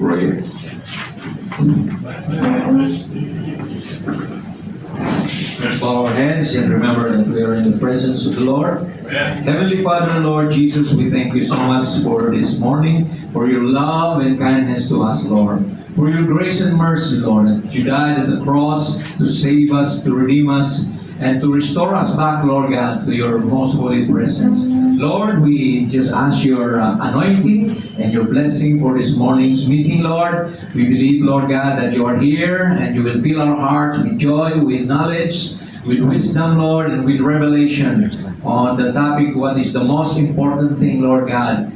pray. Let's bow our heads and remember that we are in the presence of the Lord. Heavenly Father, Lord Jesus, we thank you so much for this morning, for your love and kindness to us, Lord. For your grace and mercy, Lord, that you died at the cross to save us, to redeem us, and to restore us back, Lord God, to your most holy presence. Lord, we just ask your anointing and your blessing for this morning's meeting, Lord. We believe, Lord God, that you are here and you will fill our hearts with joy, with knowledge, with wisdom, Lord, and with revelation on the topic, what is the most important thing, Lord God,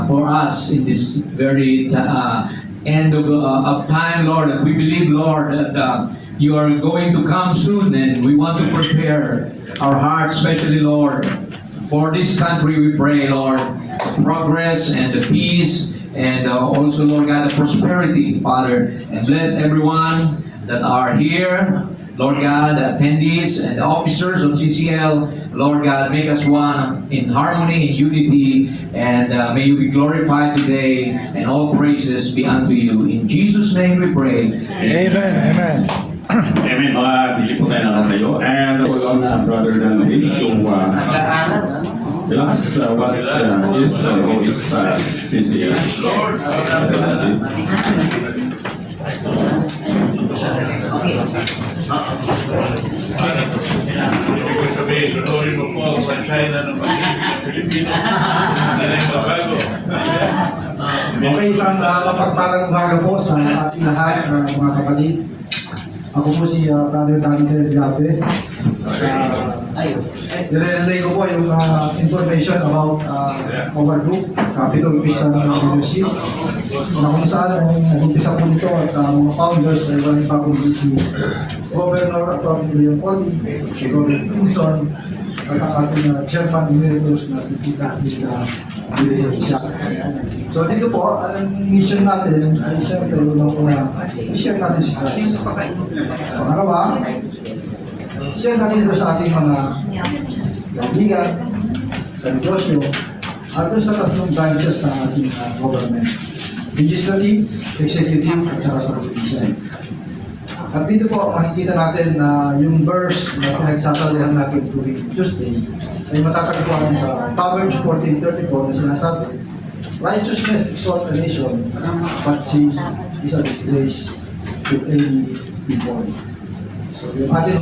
for us in this very end of time, Lord. And we believe, Lord, that you are going to come soon, and we want to prepare our hearts, especially, Lord, for this country. We pray, Lord, progress and the peace, and also, Lord God, the prosperity, Father. And bless everyone that are here, Lord God, the attendees and the officers of CCL. Lord God, make us one in harmony, in unity, and may you be glorified today, and all praises be unto you. In Jesus' name we pray. Amen. Amen. Amen. Hindi po tayo nalang tayo. And we'll on Brother Danley to tell us what is CCL. Ibig sabihin, sunurin mo po sa China ng pag-ibig Pilipino. Bago. Okay, isang mapagpalang umaga po sa ating lahat ng mga kapatid. Ako po si Brother Daniel Diape. Nilelay ko po yung information about our group, Capital Christian Leadership, na kung saan ay nag-umpisa po nito at mga founders ay walang bagong si Governor Atty. Leon Poli, si Governor Pinson, at ang ating Chairman Emeritus na si Tita Villarreal. So dito po, ang mission natin ay siyempre unang-una, i-share natin si Christ. Pangalawa, share natin ito sa ating mga kaibigan, negosyo, at sa tatlong branches ng ating government. Legislative, executive, at saka sa judicial. At dito po, makikita natin na yung verse na pinagsasalihan natin tuwing Tuesday ay matatagpuan sa Proverbs 14:34 na sinasabi, righteousness exalts a nation, but sin is a disgrace to any people. So yung ating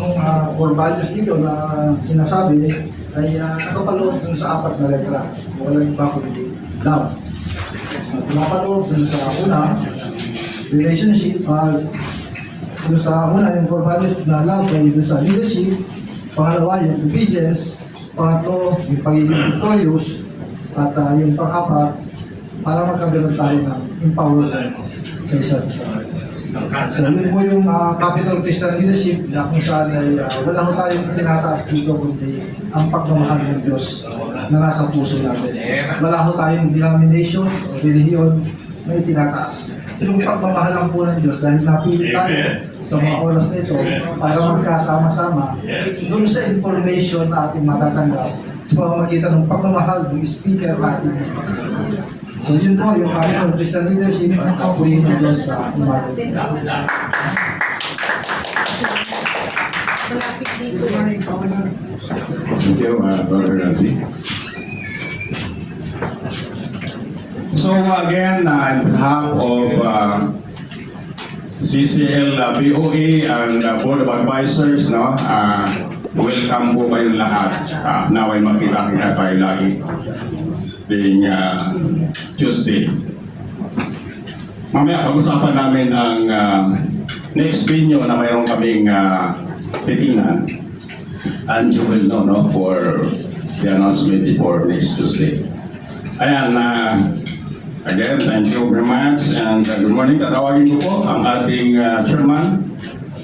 core values dito na sinasabi ay nakapaloob dun sa apat na letra. Walang iba kundi love. At nakapaloob dun sa una, relationship, dun sa una yung core values na love ay dun sa leadership, pangalawa yung obedience, pangatlo yung pagiging victorious, at yung pang-apat para magkaroon tayo ng empowerment sa isa't isa. So yun po yung Capital Christian Leadership na kung saan ay wala ko tayong tinataas dito kundi ang pagmamahal ng Diyos na nasa puso natin. Wala ko tayong denomination o relihiyon na itinataas. Yung pagmamahal lang po ng Diyos dahil napili tayo sa mga oras na ito para magkasama-sama doon sa information na ating matatanggap sa pamamagitan ng pagmamahal ng speaker natin. So yun po yung Capital Christian Leadership at kapuhin ng Diyos sa imagen. Thank you, Brother Danley. So again, on behalf of CCL BOE and Board of Advisors, no, welcome po kayong lahat. Naway makita-kita tayo lagi being Tuesday. Mamaya pag-usapan namin ang next venue na mayroon kaming titingnan, and you will know, no, for the announcement before next Tuesday. Ayan, again, thank you very much, and good morning. Tatawagin ko po ang ating chairman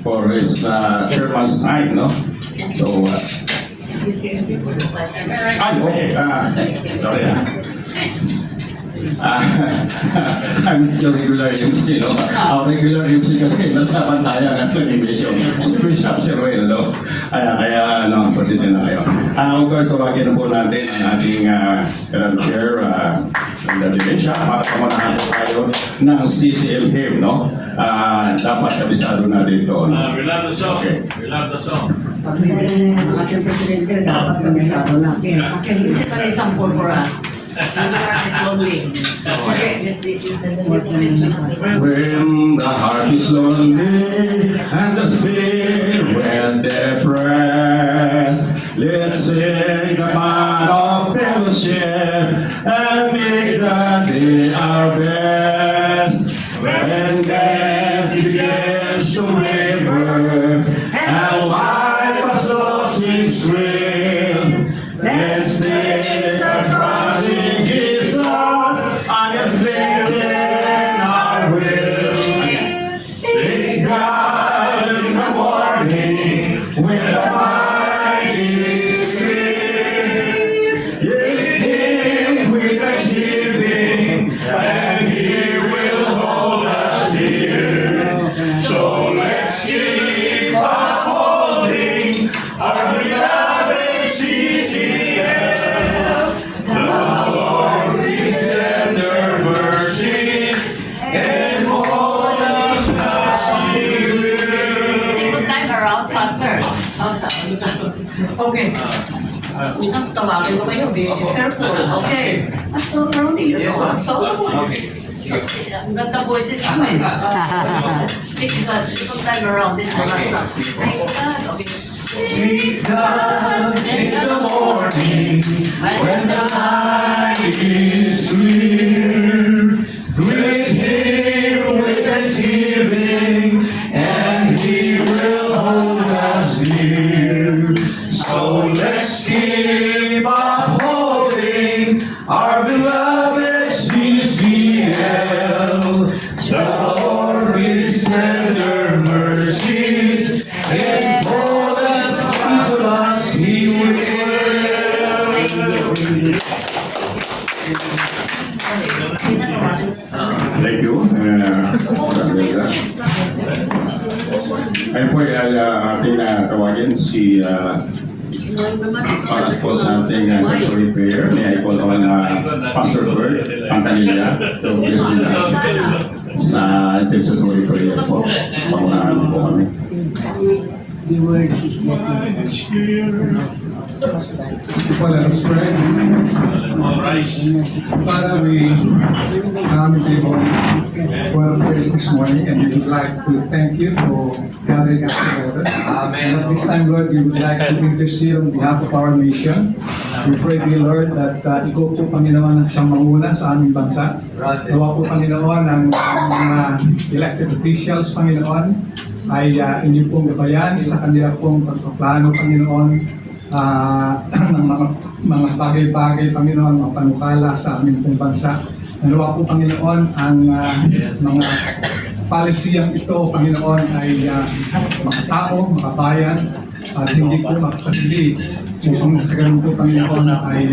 for his chairman's night, no? So, okay. Sorry. I'm your regular MC, no? Ang regular MC kasi nasa pantayan ng television. Si Bishop Sirwell, no? Kaya, pasensya na kayo. Of course, tawagin na po natin ang ating Chair, the dementia, para pamunahan po tayo ng CCL hymn, no? Dapat kabisado natin ito. No? We love the song. Okay. We love the song. Sabi ng ating presidente, dapat kabisado natin. Okay, use it an example for us. When you are is lonely. Okay, let's see. When the heart is lonely and the spirit depressed, let's sing the bond of fellowship and make the day our best. When death begins to waver and life has lost its thrill, let's take a trust in Jesus and strengthen our will. Thank God in the morning when the mind is free. Yes, Him with thanksgiving, and He will hold us dear. So let's keep upholding our beloved CCL. The Lord is tender mercies and hold us not here. Second time around, faster. Okay. Minang tawagin ko kayo, be careful. Okay. Pastor Ronnie, you know what song? Okay. Ang ganda voices mo eh. Second time around, this one. Thank God. Okay. Seek God in the morning when the night is clear. Greet Him with thanksgiving, and He will hold us near. So let's keep upholding our beloved CCL. The Lord is tender mercies and hold us each of us He will. Thank you. Ayun po ay aking tawagin si para po sa ating sorry prayer. May I call on Pastor Bert Pantanilla to please lead us sa intercessory prayer po. Pangunahan po kami. Let us pray. All right. Father, we come to you for prayers this morning, and we would like to thank you for gathering us together. And at this time, Lord, we would like to intercede on behalf of our mission. We pray, dear Lord, that ikaw po, Panginoon, ang siyang manguna sa aming bansa. Nawa po, Panginoon, ang mga elected officials, Panginoon, ay inyo pong gabayan sa kanila pong pagpaplano, Panginoon, ng mga bagay-bagay, Panginoon, mga panukala sa aming pong bansa. Nawa po, Panginoon, ang mga polisiyang ito, Panginoon, ay makatao, makabayan, at hindi po makasarili. Kung sa ganun po, Panginoon, ay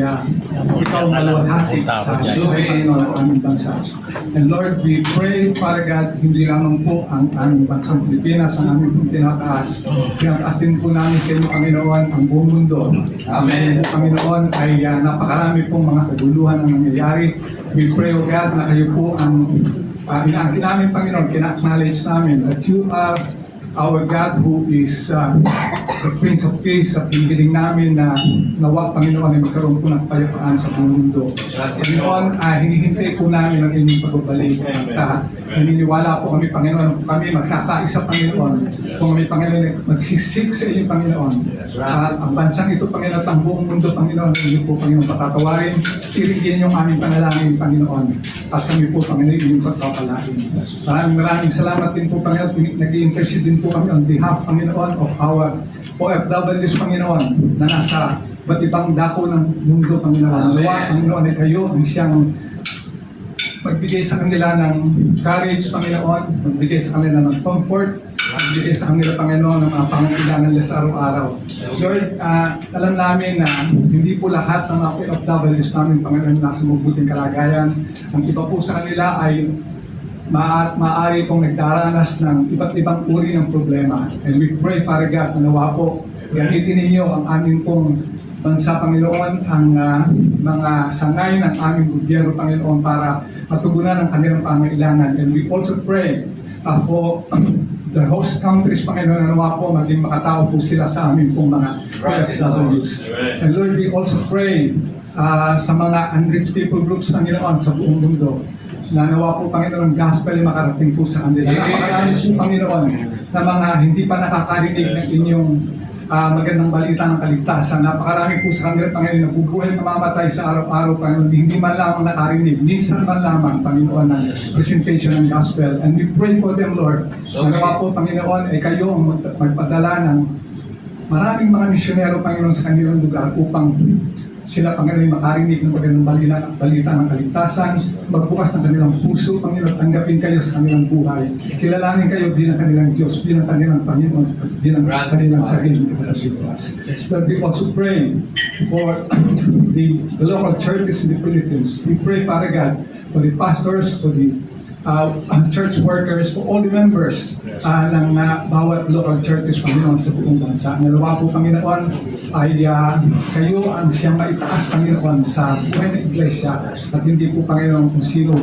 ikaw maluwalhati sa Panginoon ng aming bansa. And Lord, we pray, Father God, hindi lamang po ang aming bansang Pilipinas, ang aming pong tinataas. Tinataas din po namin sa inyo, Panginoon, ang buong mundo. Amen. Panginoon, ay napakarami pong mga kaguluhan ang nangyayari. We pray, O God, na kayo po ang inaangkin namin, Panginoon, kina-acknowledge namin that you are our God who is the Prince of Peace, at hinihiling namin na nawa, Panginoon, ay magkaroon po ng kapayapaan sa buong mundo. Panginoon, hinihintay po namin ang inyong pagbabalik. At naniniwala po kami, Panginoon, kung kami magkakaisa, Panginoon, kung kami, Panginoon, magsisik sa inyong Panginoon. At ang bansang ito, Panginoon, at ang buong mundo, Panginoon, inyo po, Panginoon, patatawarin, tiringin yung aming panalangin, Panginoon, at kami po, Panginoon, inyong pagkakalain. Maraming salamat din po, Panginoon, nag-i-intercede din po kami on behalf, Panginoon, of our OFWs, Panginoon, na nasa ba't ibang dako ng mundo, Panginoon. Nawa, Panginoon, ay kayo ang siyang magbigay sa kanila ng courage, Panginoon, magbigay sa kanila ng comfort, magbigay sa kanila, Panginoon, ng mga pangangailangan nila sa araw-araw. Lord, alam namin na hindi po lahat ng mga OFWs namin, Panginoon, nasa mabuting kalagayan. Ang iba po sa kanila ay maaari pong nagdaranas ng iba't ibang uri ng problema. And we pray, Father God, na nawa po, gamitin ninyo ang aming pong bansa, Panginoon, ang mga sangay ng aming gobyerno, Panginoon, para matugunan ang kanilang pangailangan. And we also pray for the host countries, Panginoon, na nawa po maging makatao po sila sa amin pong mga OFWs. And Lord, we also pray sa mga unreached people groups, Panginoon, sa buong mundo, na nawa po, Panginoon, ang gospel ay makarating po sa kanila. Napakarami po, Panginoon, na mga hindi pa nakakarinig ng inyong magandang balita ng kaligtasan. Napakarami po sa kanila, Panginoon, nabubuhay na mamamatay sa araw-araw, Panginoon, hindi man lamang nakarinig, minsan man lamang, Panginoon, ng presentation ng gospel. And we pray for them, Lord, na nawa po, Panginoon, ay kayo ang magpadala ng maraming mga misyonero, Panginoon, sa kanilang lugar upang sila, Panginoon, makarinig ng magandang balita ng kaligtasan, magbukas ng kanilang puso, Panginoon, tanggapin kayo sa kanilang buhay. Kilalanin kayo bilang kanilang Diyos, bilang kanilang Panginoon, bilang kanilang sarili ng kaligtas. But we also pray for the local churches in the Philippines. We pray, Father God, for the pastors, for the church workers, for all the members ng bawat local churches, Panginoon, sa buong bansa. Nalawa po, Panginoon, ay kayo ang siyang maitaas, Panginoon, sa buhay ng iglesia, at hindi po, Panginoon, kung sino,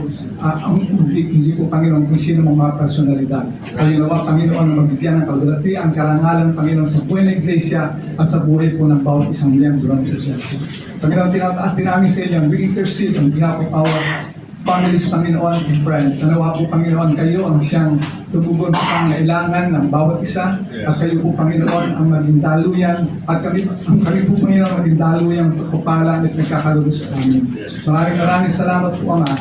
hindi po, Panginoon, kung sino mga personalidad. Kayo nawa, Panginoon, na magbigyan ng kagalati ang karangalan, Panginoon, sa buhay ng iglesia at sa buhay po ng bawat isang miyembro ng iglesia. Panginoon, tinataas din namin sa inyo, we intercede on behalf of our families, Panginoon, and friends. Nanawa po, Panginoon, kayo ang siyang tumugon sa pangailangan ng bawat isa, at kayo po, Panginoon, ang maging daluyan, at kami po, Panginoon, maging daluyan ng pagpapalang at nagkakalulog sa amin. Maraming salamat po, Ama.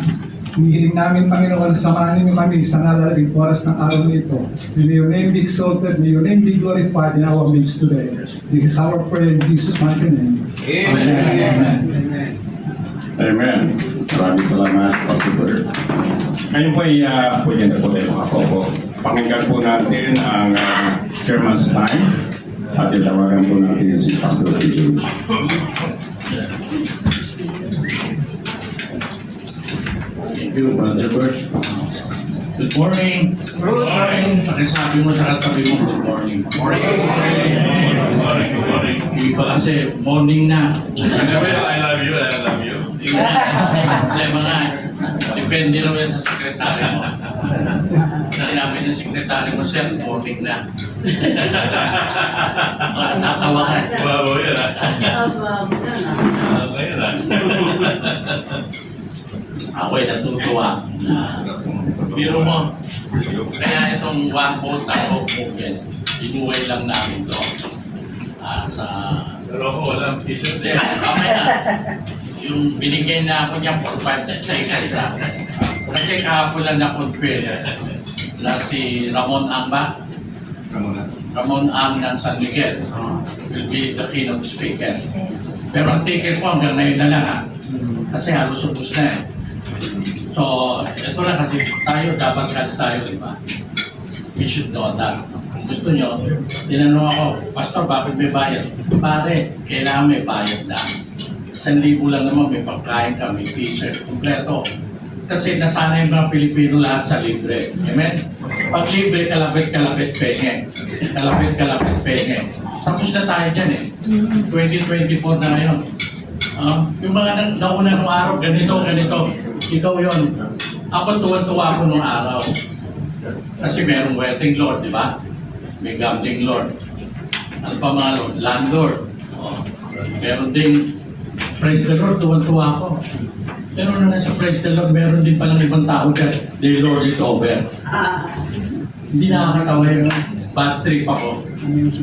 Hinihiling namin, Panginoon, samahan ninyo kami sa nalaring oras ng araw na ito. May your name be exalted, may your name be glorified in our midst today. This is our prayer in Jesus' mighty name. Amen. Amen. Maraming salamat, Pastor. Ngayon po ay pwede na po tayo makakopo. Pakinggan po natin ang chairman's time at itawagan po natin si Pastor PJ. Thank you, Brother Bert. Good morning. Good morning. Pakisabi mo sa katabi mo, good morning. Hindi pa kasi morning na. I love you, I love you. Kasi mga, depende naman sa sekretary mo. Sinabi ng sekretary mo, sir, morning na. Tatawa ka. Bago yun ah. Okay lang. Ako'y natutuwa na biro mo. Kaya itong one vote na vote movement, inuwi lang namin to sa... Pero ako walang t-shirt Hindi, mamaya. Yung binigay na ako niya for 5 sa isa. Kasi kahapon lang na-confirm na si Ramon Ang ba? Ramon Ang ng San Miguel will be the keynote speaker. Pero ang ticket ko hanggang ngayon na lang kasi halos ubus na So, ito lang kasi tayo, dapat cuts tayo, di ba? We should know that. Kung gusto nyo, tinanong ako, Pastor, bakit may bayad? Pare, kailangan may bayad na. 1,000 lang naman, may pagkain ka, may t-shirt, kompleto. Kasi nasanay yung mga Pilipino lahat sa libre. Amen? Pag libre, kalapit-kalapit penge. Kalapit-kalapit penge. Tapos na tayo dyan 2024 na ngayon. Yung mga nauna nung araw, ganito. Ikaw yon. Ako tuwan-tuwa ako nung araw. Kasi merong wedding lord, di ba? May gambling lord. Ano pa mga lord? Landlord. Meron ding praise the Lord, tuwan-tuwa ako. Pero na nasa praise the Lord, meron din palang ibang tao dyan. The Lord is over. Hindi nakakatawa yun. Bad trip ako.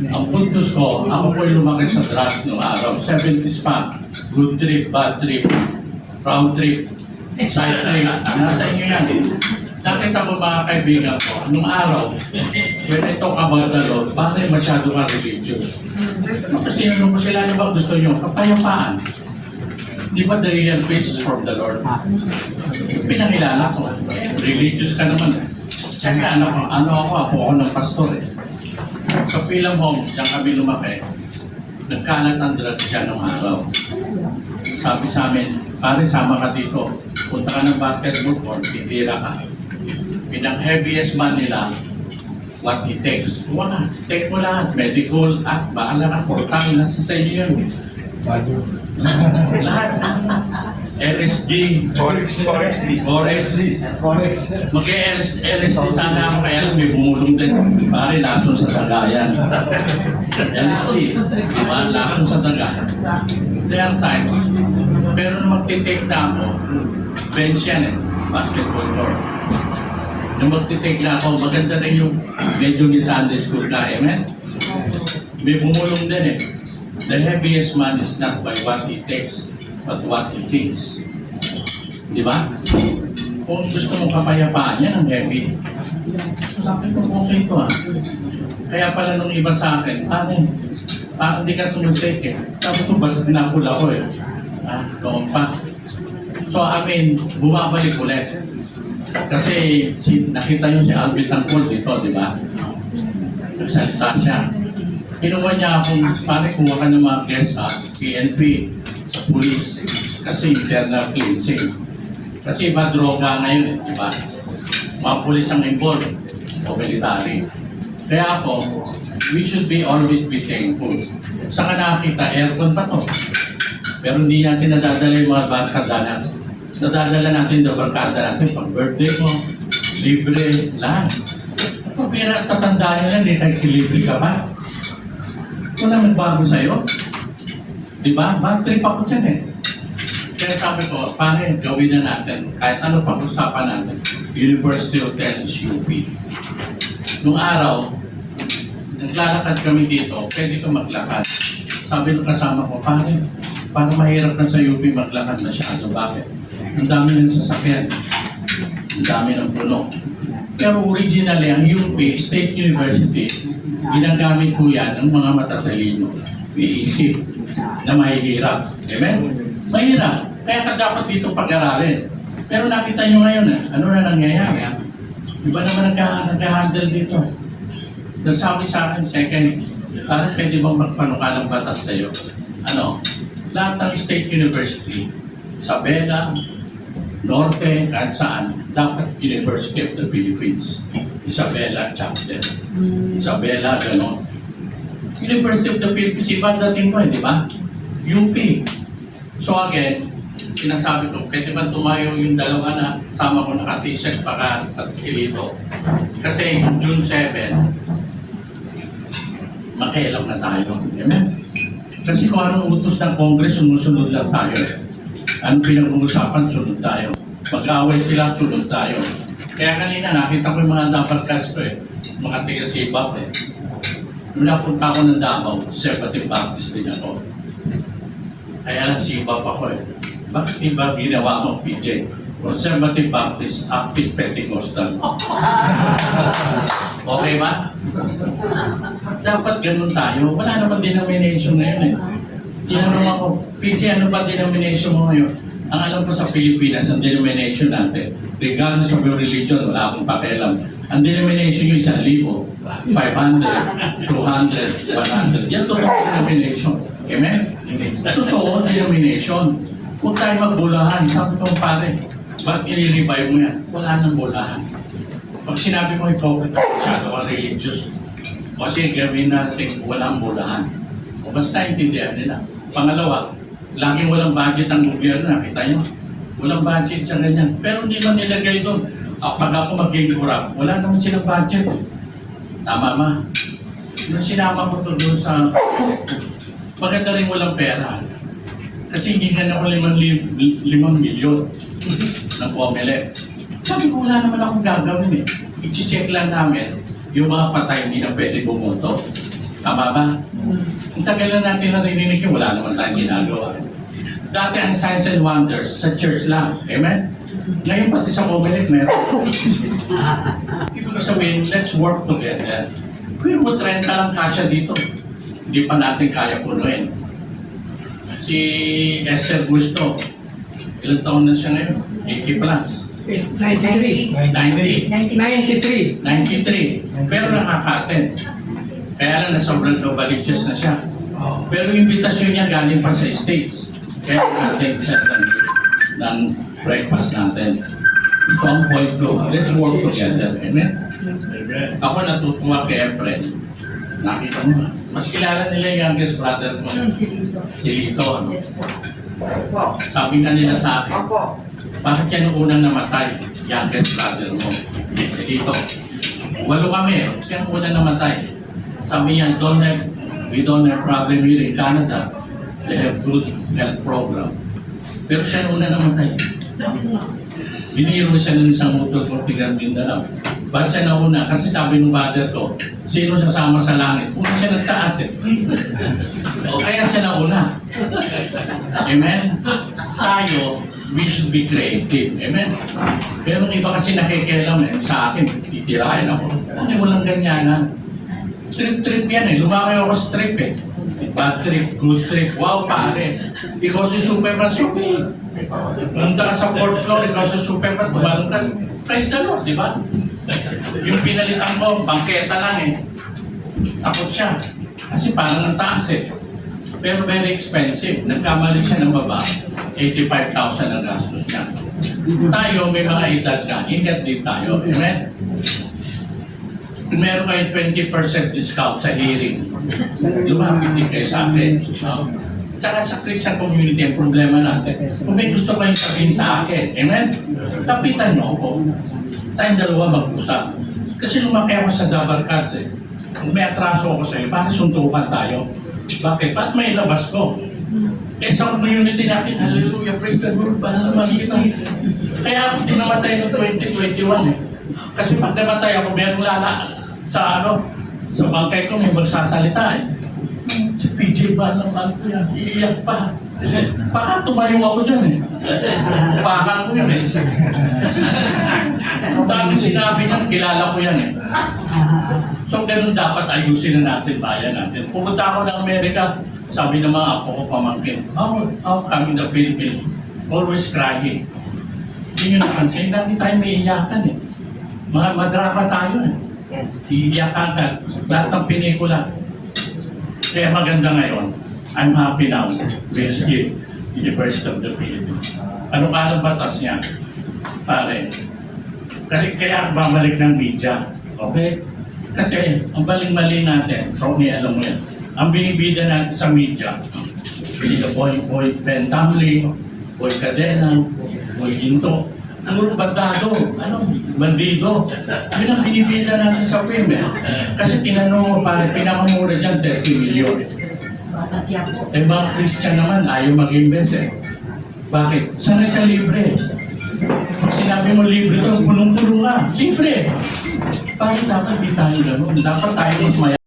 Ang puntos ko, ako po yung lumaki sa drugs nung araw. 70s pa. Good trip, bad trip, round trip, side trip. Nasa inyo yan. Nakita mo mga kaibigan ko, nung araw, when I talk about the Lord, bakit masyado ka religious? Kasi tinanong mo sila, ano ba gusto nyo? Kapayapaan. Di ba the real peace from the Lord? Pinakilala ko, religious ka naman. Siyempre, ano ako ng pastor Sa Pilang Home, diyan kami lumaki, nagkalat ng drugs siya nung araw. Sabi sa amin, pare, sama ka dito. Punta ka ng basketball court, titira ka. Pinang heaviest man nila, what it takes. Wala, take mo lahat. Medical, bahala ka, portang, nasa sa inyo yun. Lahat. LSD, Forex, mag-LSD sana ako kaya lang may bumulong din. Pare, lason sa tagayan. LSD, di ba? Lason sa taga. There are times. Pero nung magtitake na ako, bench yan basketball court. Nung magtitake na ako, maganda rin yung medyo ni Sunday school ka, amen? May bumulong din The heaviest man is not by what he takes, but what he thinks. Di ba? Kung gusto mong kapayapaan, yan ang heavy. So sabi ko, okay ito Kaya pala nung iba sa akin, parang di ka tumutake Sabi ko, basta pinapula ko noon pa. So bumabalik ulit. Kasi nakita nyo si Alvin Tangkol dito, di ba? Nagsalita siya. Kinuha niya akong, pare, kuha ka ng mga guests sa PNP, sa police, kasi internal cleansing. Kasi iba droga ngayon, di ba? Mga police ang involved, o military. Kaya we should be always be thankful. Saka nakakita, aircon pa to. Pero hindi natin nadadala yung mga barkada natin. Nadadala natin yung barkada natin pag birthday mo, libre, lahat. Pero tatandaan nyo lang, hindi tayo libre ka ba? Wala nagbago sa'yo. Di ba? Bad trip ako dyan Kaya sabi ko, pare, gawin na natin. Kahit ano pag-usapan natin. University Hotel is UP. Nung araw, naglalakad kami dito, pwede ka maglakad. Sabi nung kasama ko, pare, parang mahirap na sa UP maglakad masyado. Bakit? Ang dami ng sasakyan. Ang dami ng puno. Pero originally, ang UP, State University, ginagamit po yan ng mga matatalino. Iisip na mahihirap. Amen? Mahirap. Kaya ka dapat dito pag-aralin. Pero nakita nyo ngayon ano na nangyayari? Iba naman nag-handle dito. Dahil sabi sa akin, second, parang pwede bang magpanukalang batas sa'yo? Lahat ng State University, Isabela, Norte, kahit saan, dapat University of the Philippines. Isabela chapter. Isabela, gano'n. University of the Philippines, iba dating ko di ba? UP. So again, sinasabi ko, pwede ba tumayo yung dalawa na sama ko naka-t-shirt baka at silito. Kasi yung June 7, makialam na tayo. Amen? Kasi kung anong utos ng Congress, sumusunod lang tayo. Anong pinag-uusapan, sunod tayo. Pag-away sila, sunod tayo. Kaya kanina, nakita ko yung mga dapat ko mga tiga-sibak Nung napunta ako ng Davao, Conservative Baptist din ako. Kaya lang sibak ako Bakit iba ginawa mo, PJ? Conservative Baptist, Active Pentecostal. Okay ba? Dapat ganun tayo. Wala naman denomination ngayon Tinanong ako, PJ, ano ba denomination mo ngayon? Ang alam ko sa Pilipinas, ang denomination natin, regardless of your religion, wala akong pakialam. Ang denomination yung 1,000, 500, 200, 100. Yan totoo denomination. Amen? Totoo denomination. Huwag tayo magbulahan. Sabi ko, pare, ba't i-revive mo yan? Wala nang bulahan. Pag sinabi mo, hypocrite, masyado ka religious. O sige, gawin natin, walang bulahan. O basta intindihan nila. Pangalawa, laging walang budget ang gobyerno, nakita nyo? Walang budget sa ganyan. Pero hindi man nilagay doon. Pag ako maging kurap, wala naman silang budget. Tama ma? Nung sinama ko to doon sa... Maganda rin walang pera. Kasi hindi nga ako 5 milyon ng POMELEC. Sabi ko, wala naman akong gagawin I-check lang namin yung mga patay hindi na pwede bumoto. Tama ba? Ang tagal na natin narinig yung wala naman tayong ginagawa. Dati ang signs and wonders sa church lang. Amen? Ngayon pati sa POMELEC meron. Ibig ko sabihin, let's work together. Kung mo 30 lang kasya dito, hindi pa natin kaya punuin. Si Esther Gusto, ilang taon na siya ngayon? 80 plus. 93. 90. 93. 93. Pero nakaka-attend. Kaya lang na sobrang novaliches na siya. Pero invitasyon niya galing pa sa States. Kaya natin siya ng breakfast natin. Ito ang point ko. Let's work together. Amen? Ako natutuwa kay Efren. Nakita mo, Mas kilala nila yung youngest brother ko. Si Lito. Ano? Sabi nga nila sa akin, bakit yan ang unang namatay? Youngest brother mo. Si Lito. 8 kami, siya ang unang namatay. Sabi niya, we don't have problem here in Canada. They have good health program. Pero siya ang unang namatay. Biniro siya ng isang motor for Pigar Mindanao. Bakit siya nauna? Kasi sabi ng mother ko, sino sasama sa langit? Una siya nagtaas eh. O kaya siya nauna. Amen? Tayo, we should be creative. Amen? Pero yung iba kasi nakikialam eh, sa akin, titirahin ako. Ano walang ganyanan? Trip yan eh. Lumakay ako sa trip eh. Bad trip, good trip. Wow, pare. Ikaw si Superman Super. Nanda ka sa 4th floor, ikaw si Superman. Tumalong ka. Praise the Lord, di ba? Yung pinalitan ko, bangketa lang eh. Takot siya. Kasi parang ang taas eh. Pero very expensive. Nagkamali siya ng baba. 85,000 ang gastos niya. Tayo, may mga edad na. Ingat din tayo. Amen? Meron kayo 20% discount sa hearing. Lumapit din kayo sa akin. Tsaka sa Christian community, ang problema natin. Kung may gusto kayong sabihin sa akin, amen? Kapitan mo ako. Tayong dalawa mag-usap. Kasi lumaki ako sa double cuts eh. Kung may atraso ako sa'yo, paano suntukan tayo? Bakit? Ba't may labas ko? Eh sa community natin, hallelujah, praise the Lord, paano naman kita? Kaya ako dinamatay noong 2021 eh. Kasi pag namatay ako, merong lala sa bangkay ko may magsasalita eh. Si PJ ba naman ko yan? Iiyak pa. Baka tumayo ako dyan eh. Baka ko yun eh. Ang dami sinabi niya, kilala ko yan eh. So ganun dapat ayusin na natin, bayan natin. Pumunta ako ng Amerika, sabi ng mga apo ko pamangkin, how come in the Philippines? Always crying. Hindi nyo napansin, dami tayo may iyakan eh. Mga madrama tayo eh. Iiyakan ka. Lahat ng pelikula. Kaya maganda ngayon. I'm happy now. We're here. University of the Philippines. Ano ka ng batas niya? Pare. Kaya babalik ng media. Okay? Kasi ang baling-mali natin, Ronnie, alam mo yan. Ang binibida natin sa media, Boy Pentamli, Boy Cadena, Boy Ginto. Ang bandado, bandido. Yun ang binibida natin sa film eh. Kasi tinanong mo, pare, pinakamura dyan, 30 million. Eh mga Christian naman, ayaw mag-invest eh. Bakit? Sana siya libre. Pag sinabi mo libre to, punong-puno nga. Libre! Bakit dapat di tayo gano'n? Dapat tayo mas maya.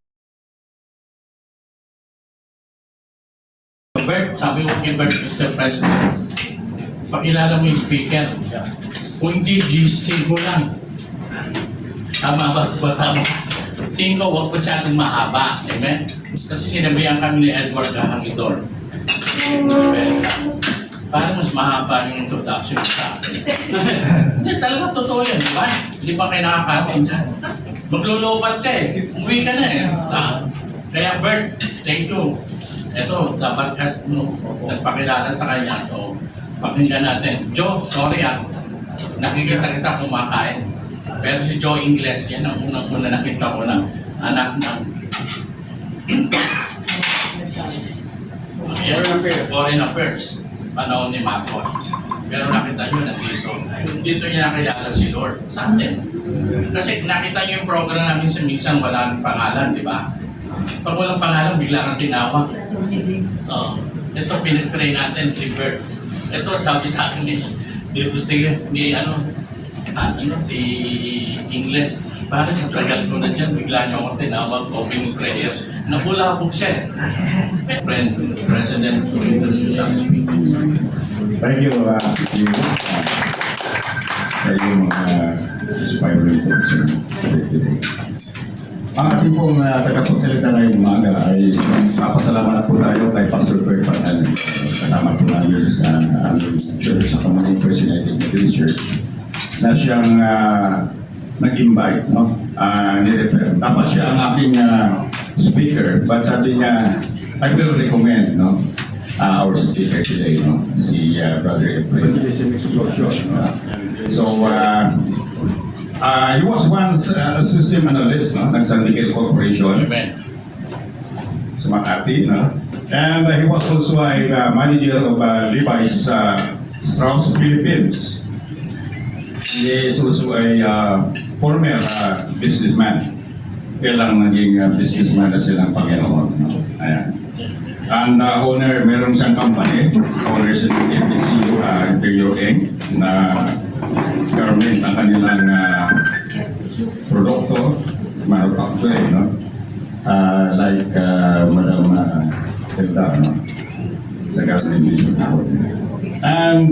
Bert, sabi ko kay Bert, Mr. President, pakilala mo yung speaker. Kung hindi, GC ko lang. Tama ba? Tama. 5, huwag masyadong mahaba. Amen? Kasi sinabihan kami ni Edward Kahangidor. Parang mas mahaba yung introduction sa akin. Hindi, talaga totoo yan, di ba? Hindi ba kayo nakakatin dyan? Maglulupat ka eh. Uwi ka na eh. Kaya Bert, thank you. Ito, dapat ka nagpakilala sa kanya. So, pakinggan natin. Joe, sorry nakikita kita kumakain. Pero si Joe Ingles, yan ang unang-una nakita ko ng anak ng Foreign Affairs, panahon ni Marcos. Pero nakita nyo nandito. Dito niya nakilala si Lord sa atin. Kasi nakita nyo yung program namin sa minsan walang pangalan, di ba? Pag walang pangalan, bigla kang tinawag. Ito, pinag-pray natin si Bert. Ito, sabi sa akin si Ingles, para sa tagal ko na dyan, bigla niyo ako tinawag, opening prayer. Nabulabog siya. Friend, President, to introduce ang speaking. Thank you, sa iyong mga inspiring talks today. Ang ating pong tagapagsalita ngayong umaga ay papasalamat po tayo kay Pastor Bert Panal. Kasama po namin sa church, sa Commanding First United Methodist Church, na siyang nag-invite, no? Nirefer. Dapat siya ang aking speaker, but sabi niya, I will recommend, no? Our speaker today, no? Si Brother Efrain. So, he was once a system analyst, no? Ng San Miguel Corporation. Amen. Makati, no? And he was also a manager of Levi's Strauss Philippines. He is also a former businessman. Kaya lang naging businessman na silang Panginoon. No? Ayan. And owner, meron siyang company, owner siya ng NTCU, Interior Inc., na government ang kanilang produkto, manufacturing, no? Like Madam Hilda, no? Sa government distribution. And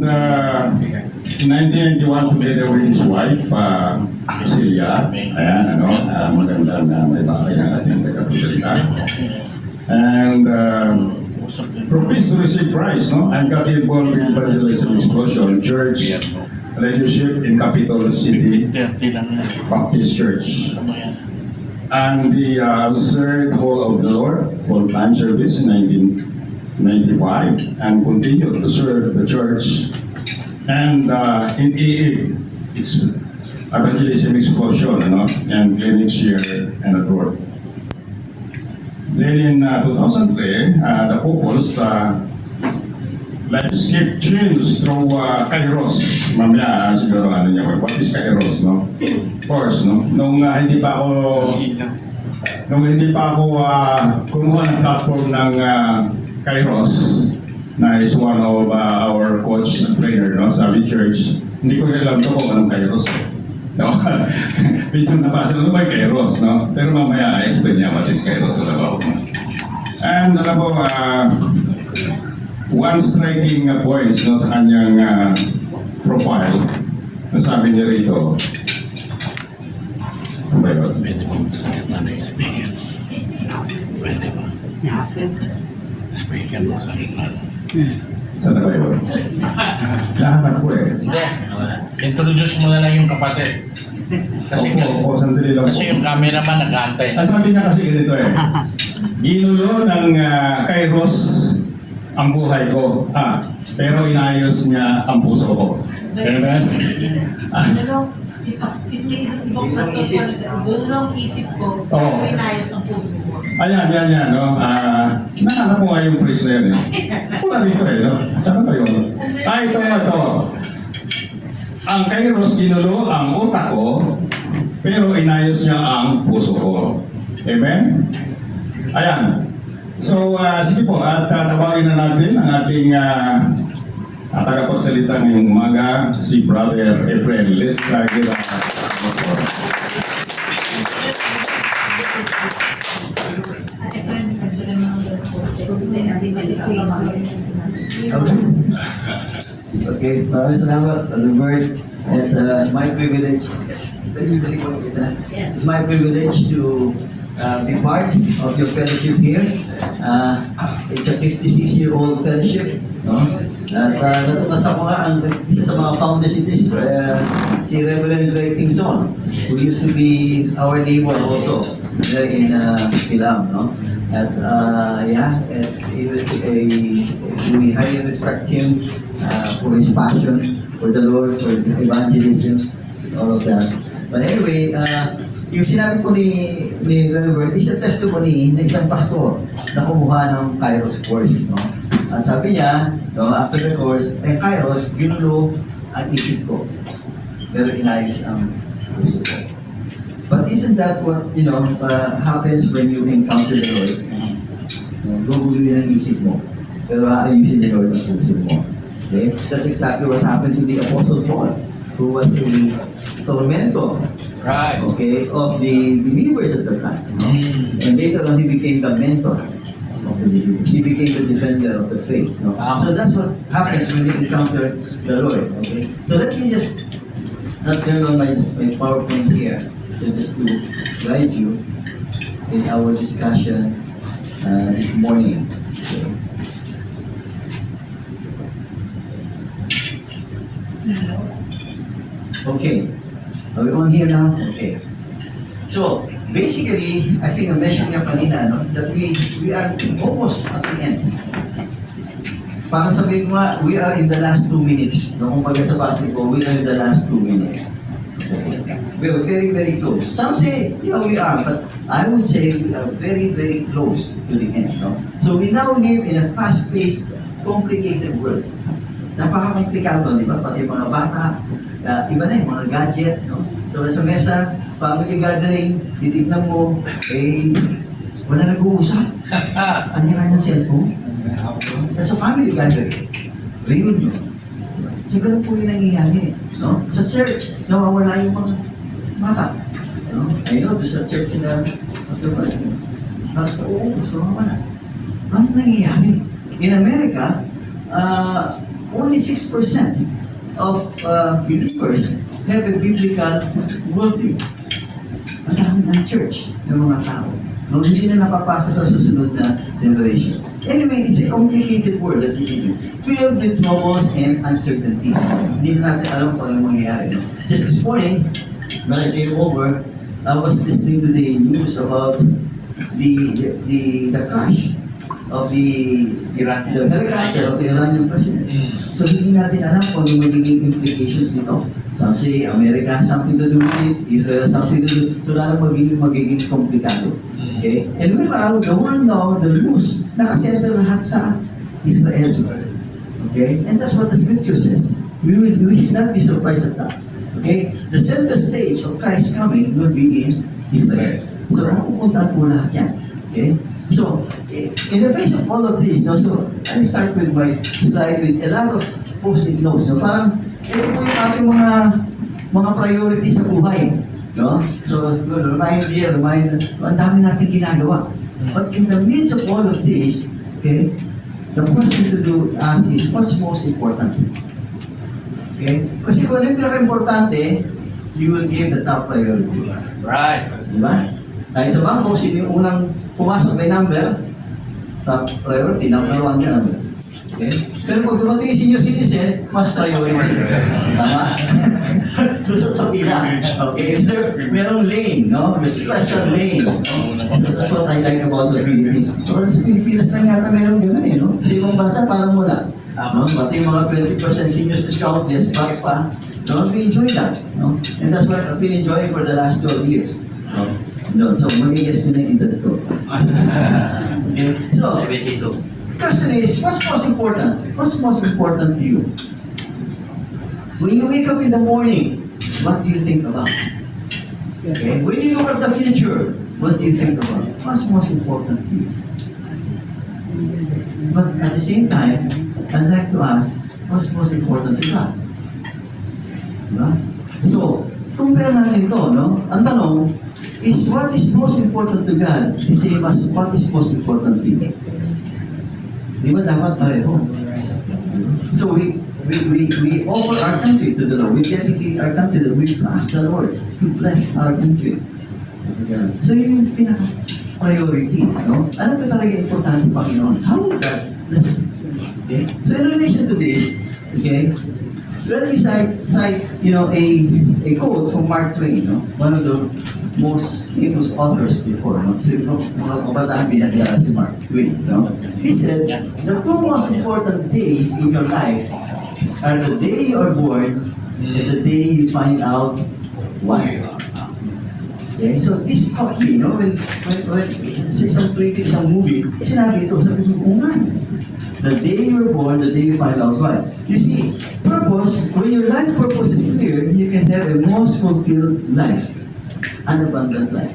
in 1991, together with his wife, Celia, ayan, ano, maganda na may bakay ang ating taga-pagsalita. And promised to receive prize, no? And got involved in evangelism explosion, church leadership in Capital City Baptist Church. And the third Hall of the Lord, full-time service in 1995, and continued to serve the church. And in AA, it's evangelism explosion, you know, and clinics here and abroad. Then in 2003, the couples landscape change through Kairos. Mamaya siguro ano niya, what is Kairos, no? Of course, no? Nung hindi pa ako kumuha ng platform ng Kairos, na is one of our coach and trainer, no? Sabi church, hindi ko alam to kung anong Kairos. No? Medyo napasa na ba Kairos, no? Pero mamaya I-explain niya what is Kairos all about. And alam mo, one striking point, no, sa kanyang profile, nasabi niya rito, saan ba yun? Saan na ba yun? Lahat ko eh. Hindi. Introduce mo na lang yung kapatid. Kasi, Opo, sandali lang kasi yung cameraman nag-aantay. Sabi niya kasi ganito eh, ginulo ng Kairos ang buhay ko, pero inayos niya ang puso ko. Amen? Gulong isip ko, Oo. pinayos ang puso ko. Ayan, no? Nahanap ko nga yung praise na yun eh. Wala dito eh, no? Saan ba yun? Ito. Ang Kairos ginulo ang utak ko, pero inayos niya ang puso ko. Amen? Ayan. So, sige po, at tawagin na natin ang ating tagapagsalita ngayong umaga, si Brother Efren. Let's give a applause. Okay, maraming salamat, Albert. And my privilege, it's my privilege to be part of your fellowship here. It's a 56-year-old fellowship, no? At natuklasan ko nga ang isa sa mga founders ito is si Reverend Greg Tingson, who used to be our neighbor also there in Pilam, no? At he was we highly respect him for his passion for the Lord, for evangelism, all of that. But anyway, yung sinabi ko ni Reverend is a testimony ng isang pastor na kumuha ng Kairos course, no? At sabi niya, no, after the course, Kairos, ginulo ang isip ko, pero inayos ang puso ko. But isn't that what, happens when you encounter the Lord? Guguluhin ang isip mo, pero aayusin ni Lord ang puso mo. Okay? That's exactly what happened to the Apostle Paul, who was a tormentor, Right. okay, of the believers at the time. No? And later on, he became the mentor of the believers. He became the defender of the faith. No? So that's what happens when you encounter the Lord. Okay? So let me just not turn on my PowerPoint here, just to guide you in our discussion this morning. Okay. Are we on here now? Okay. So, basically, I think I mentioned nga kanina, no, that we are almost at the end. Parang sabihin ko nga, we are in the last 2 minutes. No? Kung baga sa basketball, we are in the last 2 minutes. Okay. We are very, very close. Some say, we are, but I would say we are very, very close to the end. No? So we now live in a fast-paced, complicated world. Napaka-komplikado, di ba? Pati yung mga bata, iba na yung mga gadget. No? So sa mesa, family gathering, titignan mo, wala nag-uusap. Kanya-kanya cellphone. That's a family gathering. Reunion. So ganun po yung nangyayari. No? Sa church, nawawala yung mga bata. No? I know, sa church sila, after part, halos na uubos, nawawala. Ano nangyayari? In America, only 6% of believers have a biblical worldview. Ang dami ng church ng mga tao. No, hindi na napapasa sa susunod na generation. Anyway, it's a complicated world that we live in, filled with troubles and uncertainties. Hindi na natin alam kung anong mangyayari. No? Just this morning, when I came over, I was listening to the news about the crash of the helicopter of the Iranian president. So hindi natin alam kung ano magiging implications nito. Some say America has something to do with it, Israel has something to do. So lalo magiging komplikado. Okay? And we're around the world now, the news, nakasenter lahat sa Israel. Okay? And that's what the scripture says. We should not be surprised at that. Okay? The center stage of Christ's coming will be in Israel. So mapupunta po lahat yan. Okay? So, in the face of all of this, no, so I'll start with my slide with a lot of post-it notes. So parang, ito po yung ating mga priorities sa buhay. No? So, remind here, ang dami natin ginagawa. But in the midst of all of this, okay, the question to ask is, what's most important? Okay? Kasi kung ano yung pinaka-importante, you will give the top priority. Right. Diba? Kahit sa bangko, sino yung unang pumasok may number, top priority, number 1 ka number. Okay? Pero pag dumating yung senior citizen, mas priority. Tama? Susot sa pila. Okay? So, merong lane, no? May special lane. That's what I like about the Philippines. So, sa Pilipinas lang yata merong gano'n eh, no? Sa ibang bansa, parang wala. No? Pati yung mga 20% seniors discount, yes, back pa. No? We enjoy that. No? And that's what I've been enjoying for the last 12 years. No? So, mag-guess nyo na yung edad ko. Okay? So, question is, what's most important? What's most important to you? When you wake up in the morning, what do you think about? Okay? When you look at the future, what do you think about? What's most important to you? But at the same time, I'd like to ask, what's most important to God? Diba? So, compare natin ito, no? Ang tanong is, what is most important to God the same as what is most important to you? Di ba dapat pareho? So we offer our country to the Lord. We dedicate our country that we ask the Lord to bless our country. So yun yung pinaka-priority. No? Ano ba talaga importante sa Panginoon? How would that bless you? Okay? So in relation to this, okay, let me cite a quote from Mark Twain, no? One of the most famous authors before. No? So mga kabataan pinakilala si Mark Twain. No? He said, the two most important days in your life are the day you are born and the day you find out why. Okay, so this caught me, no? When sa isang critic, isang movie, sinabi ito, sabi ko, nga, the day you are born, the day you find out why. You see, purpose, when your life purpose is clear, you can have a most fulfilled life, an abundant life.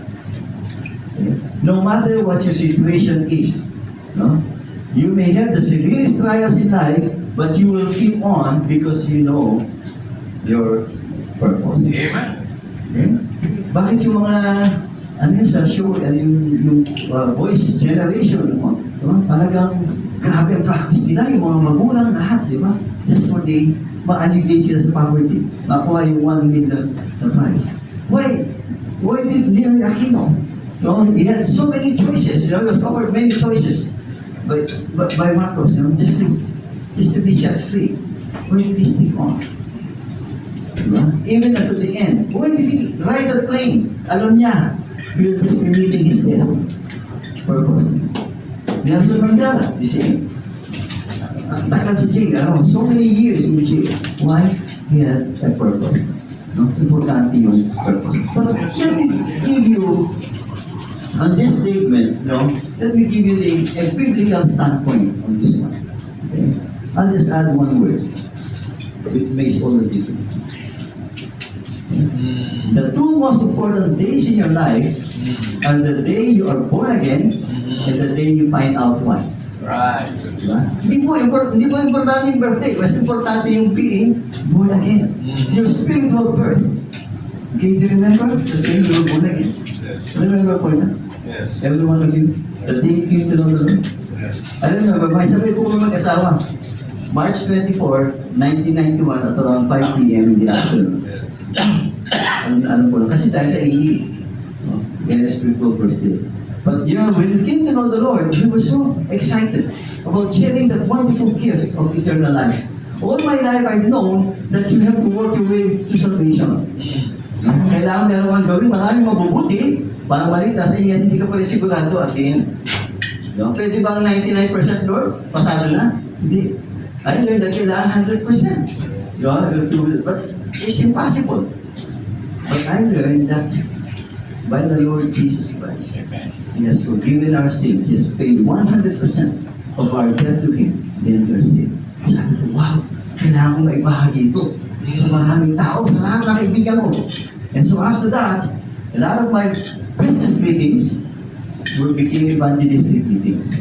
Okay? No matter what your situation is, no? You may have the severest trials in life, but you will keep on because you know your purpose. Amen. Okay? Bakit yung mga sa show, yung voice generation, no? Talagang grabe ang practice nila, yung mga magulang lahat, di ba? Just for the ma-alleviate sila sa poverty, makuha yung 1 million na prize. Why did Leon Aquino? No? He had so many choices, he was offered many choices by Marcos, just to be set free. Why did he stick on? Diba? Even until the end. Why did he ride that plane? Alam niya, he will just be meeting his death. Purpose. Nelson Mandela, the same. Tagal sa jail, so many years in jail. Why? He had a purpose. No? Importante yung purpose. But let me give you, on this statement, no, let me give you a biblical standpoint on this one. Okay? I'll just add one word, which makes all the difference. The two most important days in your life are the day you are born again and the day you find out why. Right. Diba? Hindi po importante yung birthday. Mas importante yung being born again. Your spiritual birth. Okay, do you remember the day you were born again? Remember po na? Yes. Every one of you, the day you came to know the Lord? I remember, may sabi po kami mag-asawa. March 24, 1991 at around 5 p.m. in the afternoon. Ano po lang, kasi tayo sa EE. Kaya spiritual birthday. But you know, when we came to know the Lord, we were so excited about sharing that wonderful gift of eternal life. All my life, I've known that you have to work your way to salvation. Kailangan meron kang gawin, maraming mabubuti, para malitas, eh yan, hindi ka pa rin sigurado at the end. No? Pwede ba ang 99% Lord? Pasado na? Hindi. I learned that kailangan 100%. But it's impossible. But I learned that by the Lord Jesus Christ, He has forgiven our sins. He has paid 100% of our debt to Him. Then we are saved. Sabi ko, wow, kailangan kong maibahagi ito sa maraming tao, sa lahat ng kaibigan ko. And so after that, a lot of my business meetings became evangelistic meetings.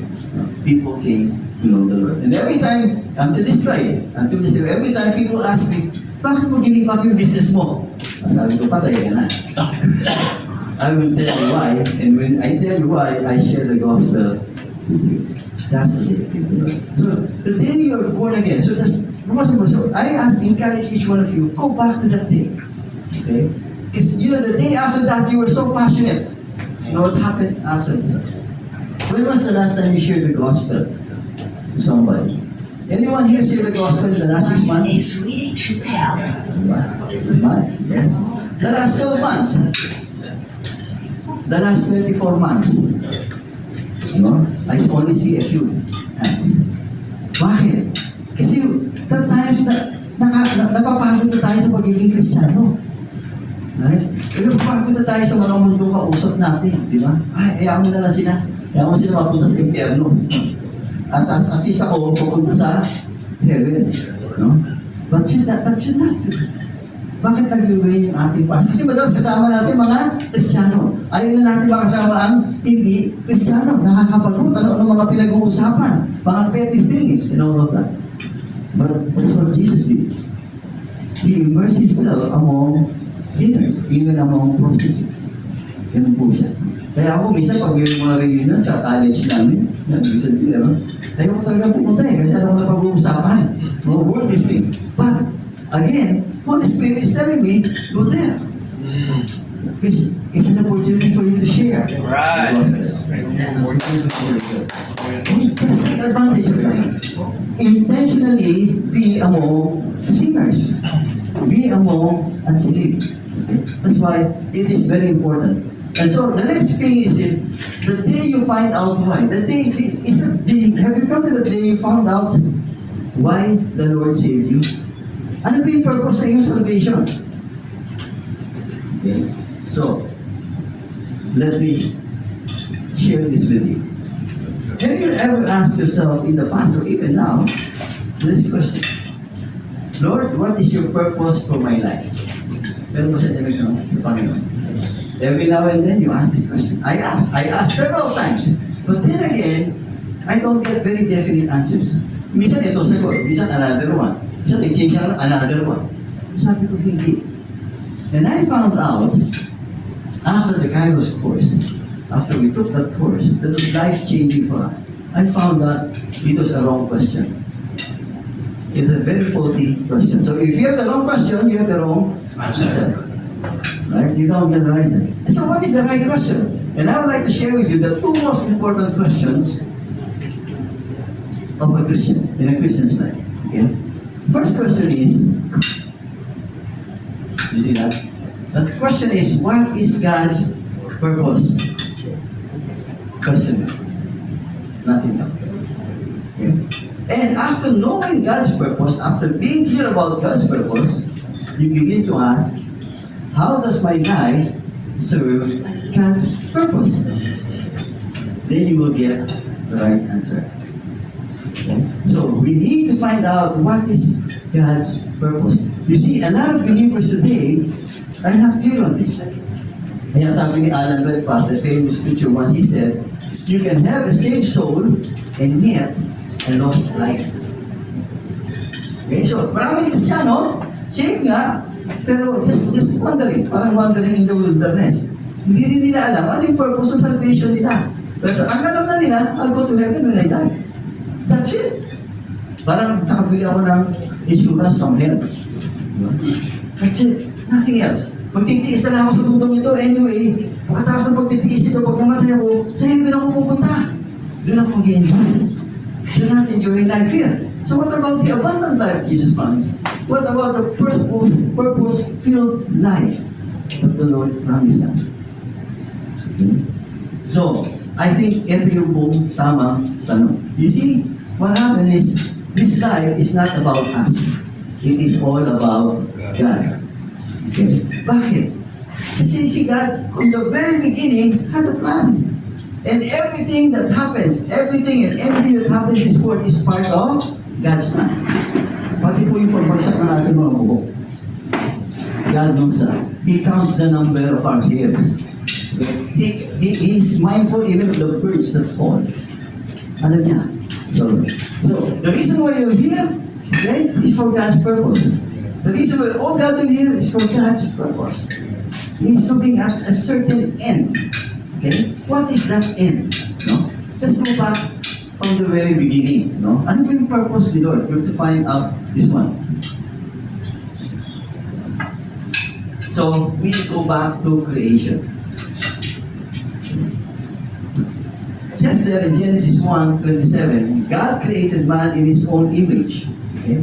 People came to know the Lord. And every time, until this day, every time people ask me, bakit mo ginibak yung business mo? Sabi ko, patay ka na. I will tell you why, and when I tell you why, I share the gospel with you. That's the day. So, the day you are born again, so I encourage each one of you, go back to that day. Okay? Because, you know, the day after that, you were so passionate. You know what happened after that? When was the last time you shared the gospel to somebody? Anyone here share the gospel in the last 6 months? 6 months? Yes. The last 12 months? The last 24 months? No? I only see a few hands. Bakit? Kasi at times napapagod na tayo sa pagiging Kristiyano. Right? Pero napapagod na tayo sa mga mundong kausap natin. Di ba? Ay, ayaw mo na lang sila. Ayaw mo sila mapunta sa impyerno. At least ako pupunta sa heaven. No? But that should not be. Bakit nag-iway yung ating pan? Kasi madalas kasama natin mga Kristiyano. Ayaw na natin makasama ang hindi Kristiyano. Nakakapagod. Ano mga pinag-uusapan? Mga petty things and all of that. But that's what Jesus did. He immersed Himself among sinners, even among prostitutes. Ganun po siya. Kaya ako, minsan pag may mga reunion sa college namin, yan, minsan din, ano? Ayaw ko talaga pumunta kasi alam ko na pag-uusapan. Mga worldly things. But, again, Holy Spirit is telling me, go there. Because it's an opportunity for you to share. Right. Take advantage of that. Intentionally be among sinners. Be among unsaved. That's why it is very important. And so the next thing is the day you find out why. Have you come to the day you found out why the Lord saved you? Ano ba yung purpose sa iyong salvation? Okay. So, let me share this with you. Have you ever asked yourself in the past or even now, this question, Lord, what is your purpose for my life? Pero mo sa Panginoon. Every now and then you ask this question. I ask several times. But then again, I don't get very definite answers. Minsan ito sagot, minsan another one. Minsan i-change another one. Sabi ko, hindi. And I found out, after the Kairos course, after we took that course, that was life-changing for us. I found that it was a wrong question. It's a very faulty question. So if you have the wrong question, you have the wrong answer. Right? You don't get the right answer. So what is the right question? And I would like to share with you the two most important questions of a Christian, in a Christian's life. Okay? First question is, you see that? The question is, what is God's purpose? Question. Nothing else. Okay? And after knowing God's purpose, after being clear about God's purpose, you begin to ask, how does my life serve God's purpose? Then you will get the right answer. Okay? So we need to find out what is God's purpose. You see, a lot of believers today are not clear on this. Kaya sabi ni Alan Redpath, the famous preacher once, he said, you can have a saved soul and yet a lost life. Okay, so maraming Kristiyano, saved nga, pero just wandering, parang wandering in the wilderness. Hindi rin nila alam ano yung purpose ng salvation nila. But ang alam na nila, I'll go to heaven when I die. That's it. Parang nakabili ako ng insurance from hell. That's it. Nothing else. Magtitiis na lang ako sa mundong ito. Anyway, pagkatapos ng pagtitiis ito, pag namatay ako, sa heaven ako pupunta. Doon ako mag-enjoy. Doon natin enjoying life here. So what about the abundant life Jesus promised? What about the purpose-filled life that the Lord promised us? Okay. So, I think ito yung buong tamang tanong. You see, what happened is, this life is not about us. It is all about God. Okay? Bakit? Kasi si God, from the very beginning, had a plan. And everything that happens that happens in this world is part of God's plan. Pati po yung pagbagsak ng ating mga buhok. God knows that. He counts the number of our hairs. Okay? He is mindful even of the birds that fall. Alam niya. So the reason why you're here, right, is for God's purpose. The reason we're all gathered here is for God's purpose. He's looking at a certain end. Okay? What is that end? No? Let's go back from the very beginning. No? Ano ba yung purpose ni Lord? We have to find out this one. So, we go back to creation. It says there in Genesis 1:27, God created man in His own image. Okay?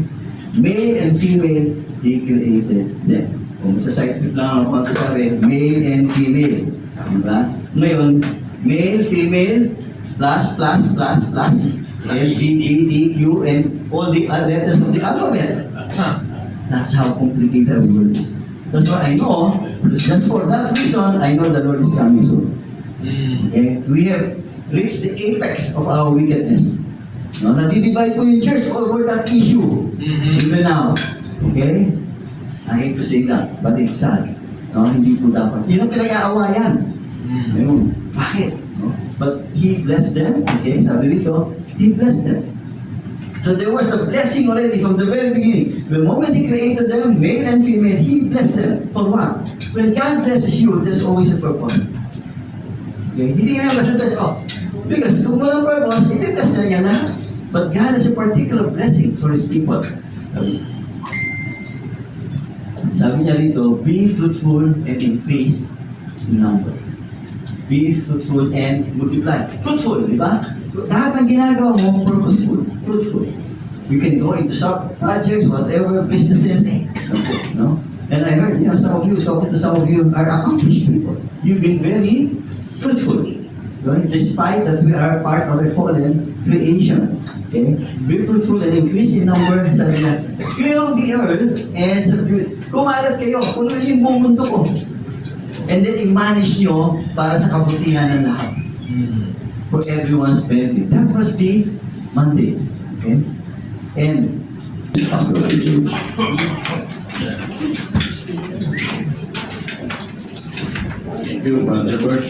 Male and female, He created them. Kung sa side trip lang ako sabi, male and female. Diba? Ngayon, male, female, plus, LGBTQ, and all the letters of the alphabet. That's how complicated the world is. That's why I know, just for that reason, I know the Lord is coming soon. Okay? We have reached the apex of our wickedness. No, nadidivide po yung church over that issue. Even now. Okay? I hate to say that, but it's sad. No, hindi po dapat. Yun ang pinag-aawayan. Ayun. Bakit? No? But He blessed them. Okay? Sabi dito, He blessed them. So there was a blessing already from the very beginning. The moment He created them, male and female, He blessed them. For what? When God blesses you, there's always a purpose. Okay? Hindi nga naman bless, because kung walang purpose, hindi bless na niya lahat. But God has a particular blessing for His people. Sabi niya rito, be fruitful and increase in number. Be fruitful and multiply. Fruitful, di ba? Lahat ng ginagawa mo, purposeful, fruitful. You can go into some projects, whatever, businesses. No? And I heard, some of you, talking to some of you, are accomplished people. You've been very fruitful. Right? Despite that we are part of a fallen creation. Okay? Be fruitful and increase in number. Sabi niya, fill the earth and subdue it. Kumalat kayo, punuin yung buong mundo ko. And then i-manage nyo para sa kabutihan ng lahat. For everyone's benefit. That was the Monday. Okay? And Pastor Richard. Thank you, Brother Bert.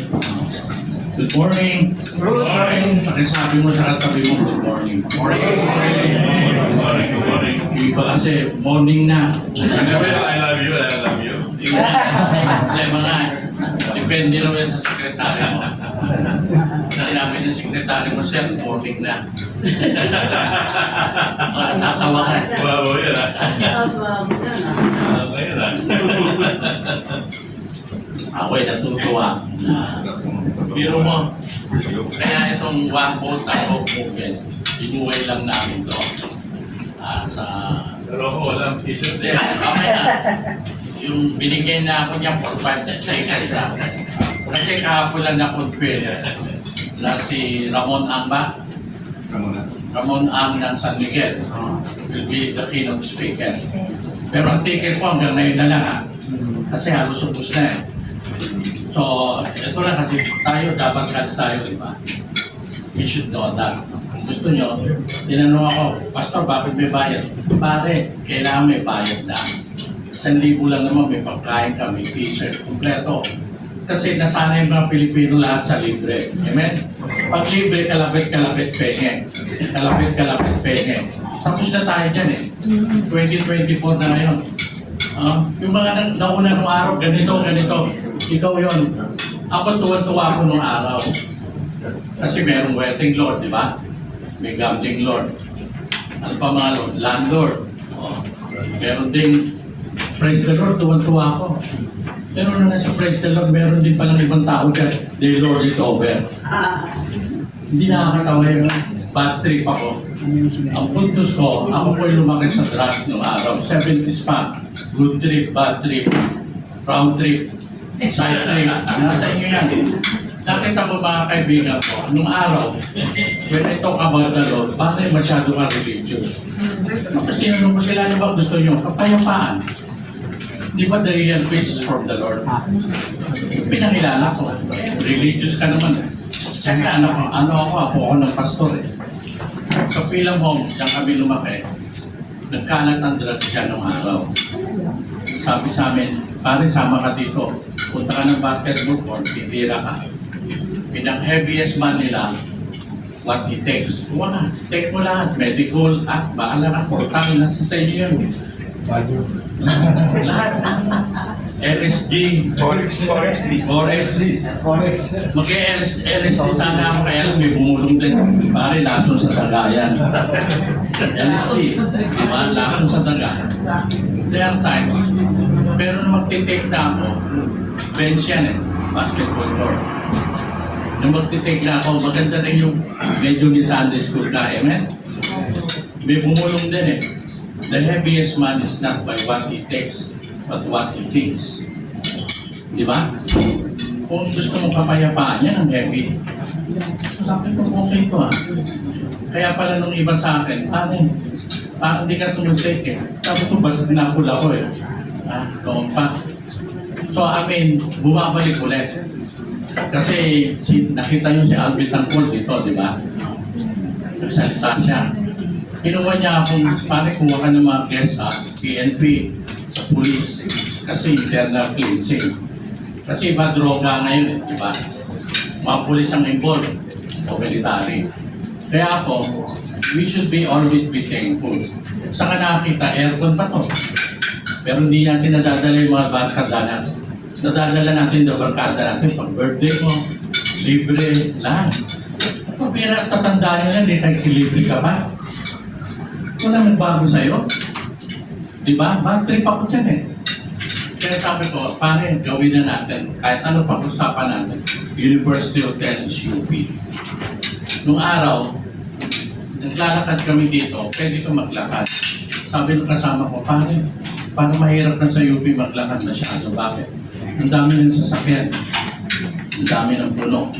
Good morning. Good morning. Sabi mo sa katabi mo, good morning. Good morning. Iba kasi morning na. I love you. Kasi mga, depende naman sa sekretary mo. Sinabi ng sekretary mo, sir, morning na. Tatawa ka. Bravo yun ah. Ako'y natutuwa. Biro mo, kaya itong one vote ako movement, inuway lang namin to. Sa... Pero ako walang t-shirt Hindi, mamaya. Yung binigyan na ako niya for 5 seconds lang. Kasi kahapon lang na-compare na si Ramon Ang ba? Ramon Ang ng San Miguel will be the keynote speaker. Pero ang ticket ko hanggang ngayon na lang ha. Kasi halos ubus na eh. So, ito lang kasi tayo, dapat cuts tayo, di ba? We should know that. Kung gusto nyo, tinanong ako, Pastor, bakit may bayad? Pare, kailangan may bayad na. 1,000 lang naman, may pagkain ka, may t-shirt, kompleto. Kasi nasanay yung mga Pilipino lahat sa libre. Amen? Pag libre, kalapit-kalapit penge. Kalapit-kalapit penge. Tapos na tayo dyan eh. 2024 na ngayon. Yung mga nauna nung araw, ganito. Ikaw yon. Ako tuwan-tuwa ako nung araw. Kasi merong wedding lord, di ba? May gambling lord. Ano pa mga lord? Landlord. Meron ding praise the Lord, tuwan-tuwa ako. Pero na nasa praise the Lord, meron din palang ibang tao dyan, the Lord is over. Hindi nakakatawa yun. Bad trip ako. Ang puntos ko, ako po yung lumaki sa drugs noong araw. 70s pa. Good trip, bad trip, round trip, side trip. Nasa inyo yan. Nakita ko mga kaibigan ko, nung araw, when I talk about the Lord, bakit masyado ka religious? Tapos tinanong ko sila, ano ba gusto nyo? Kapayapaan. Di ba the real peace from the Lord? Pinakilala ko. Religious ka naman. Siyempre, ano ako ng pastor eh. Sa Pilam Homes, diyan kami lumaki. Nagkalat ng drugs siya nung araw. Sabi sa amin, pare, sama ka dito. Punta ka ng basketball court, titira ka. Pinang-heaviest man nila, what it takes. Wala, take mo lahat. Medical, bahala ka, portal, nasa sa inyo yun. Lahat. LSD. Forex. Mag-LSD sana ako kaya lang may bumulong din. Pare, lason sa tagayan. LSD. Diba? Lason sa taga. There are times. Pero nung magtitake na ako, bench yan eh. Basketball court. Nung magtitake na ako, maganda rin yung medyo ni Sunday school ka. Amen? May bumulong din eh. The heaviest man is not by what he takes, but what he thinks. Di ba? Kung gusto mong kapayapaan, yan ang heavy. So sabi ko, okay ito ah. Kaya pala nung iba sa akin, parang di ka tumutake eh. Sabi ko, basta pinakula ko eh. Noon pa. So bumabalik ulit. Kasi nakita nyo si Albert Tangkol dito, di ba? Nagsalita siya. Kinuha niya akong, pare, kuha ka ng mga guests sa PNP, sa police, kasi internal cleansing. Kasi iba droga ngayon, di ba? Mga police ang involved, o military. Kaya ako, we should always be thankful. Saka nakakita, aircon pa to. Pero hindi natin nadadala yung mga barkada natin. Nadadala natin yung barkada natin pag birthday mo, libre, lahat. Pero tatandaan nyo lang, hindi tayo libre ka ba? Wala nagbago sa'yo. Diba? Bad trip ako dyan eh. Kaya sabi ko, pare, gawin na natin. Kahit ano pag-usapan natin. University of Tennessee UP. Nung araw, naglalakad kami dito, pwede ka maglakad. Sabi ng kasama ko, pare, parang mahirap na sa UP maglakad masyado. Bakit? Ang dami ng sasakyan. Ang dami ng puno.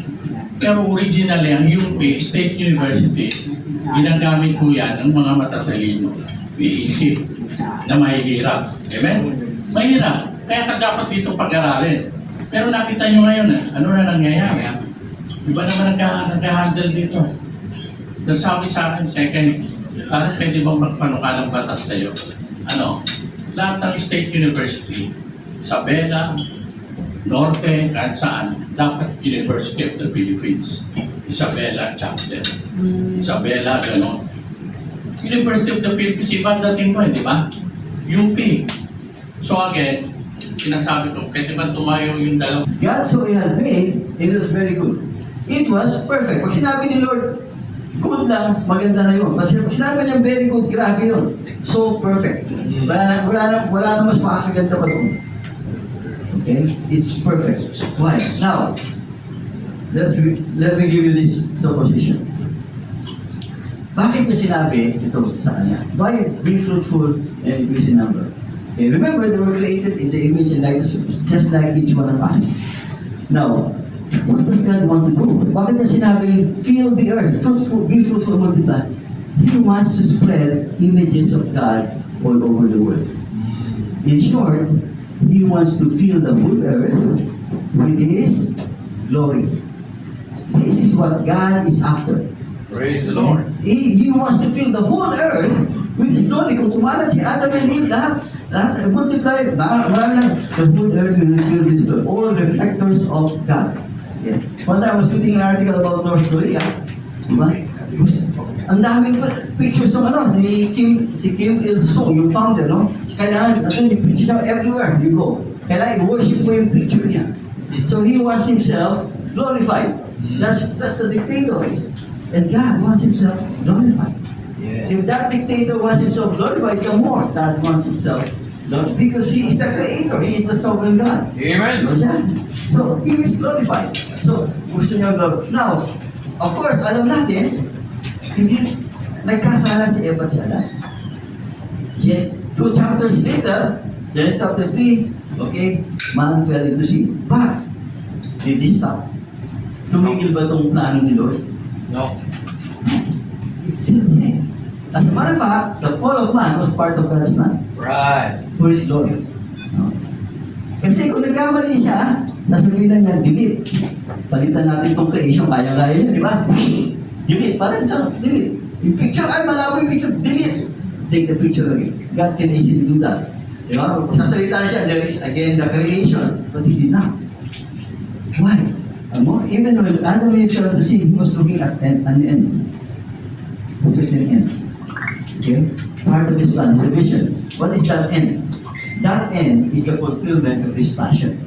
Pero originally, ang UP, State University, ginagamit ko yan ng mga matatalino. Iisip na mahihirap. Amen? Mahirap. Kaya ka dapat dito pag-aralin. Pero nakita nyo ngayon, ano na nangyayari? Iba naman nag-handle dito. Dahil sabi sa akin, second, parang pwede bang magpanukalang batas sa'yo? Lahat ng State University, Isabela, Norte, kahit saan, dapat University of the Philippines. Isabela chapter. Isabela, gano'n. University of the Philippines, iba dating po, di ba? UP. So again, sinasabi ko, pwede ba tumayo yung dalawa? God so He had made, it was very good. It was perfect. Pag sinabi ni Lord, good lang, maganda na yun. Pag sinabi niya very good, grabe yun. So perfect. Wala na mas makakaganda pa doon. Okay? It's perfect. Why? Now, let me give you this supposition. Bakit niya sinabi ito sa kanya? Why be fruitful and increase in number? Okay, remember, they were created in the image and likeness just like each one of us. Now, what does God want to do? Bakit niya sinabi, fill the earth, fruitful, be fruitful, multiply? He wants to spread images of God all over the world. In short, He wants to fill the whole earth with His glory. This is what God is after. Praise the Lord. He wants to fill the whole earth with His glory. Kung kumalat si Adam and Eve, lahat, multiply, marami lang, the whole earth will be filled with His glory. All reflectors of God. Yeah. One time I was reading an article about North Korea. Diba? Ang daming pictures ng si Kim Il-sung, yung founder, no? Kailangan, yung picture niya everywhere you go. Kailangan i-worship mo yung picture niya. So he wants himself glorified. That's the dictator is. And God wants himself glorified. If that dictator wants himself glorified, the more God wants himself glorified. Because he is the creator, he is the sovereign God. Amen. So, he is glorified. So, gusto niya glorified. Now, of course, alam natin, hindi nagkasala si Eva at si Adan. Yet, 2 chapters later, Genesis chapter 3, okay, man fell into sin. But, did he stop? Tumigil ba itong plano ni Lord? No. It's still there. As a matter of fact, the fall of man was part of God's plan Right. for His glory. No? Kasi kung nagkamali siya, nasabihin lang niya, delete. Palitan natin itong creation, kaya-kaya niya, di ba? Delete, parang sa delete. Yung picture, ay malabo yung picture, delete. Take the picture again. God can easily do that. Di ba? Kung sasalita siya, there is again the creation. But He did not. Why? Even when Adam and Eve started to sin, he was looking at an end. A certain end. Okay? Part of His plan, His vision. What is that end? That end is the fulfillment of His passion.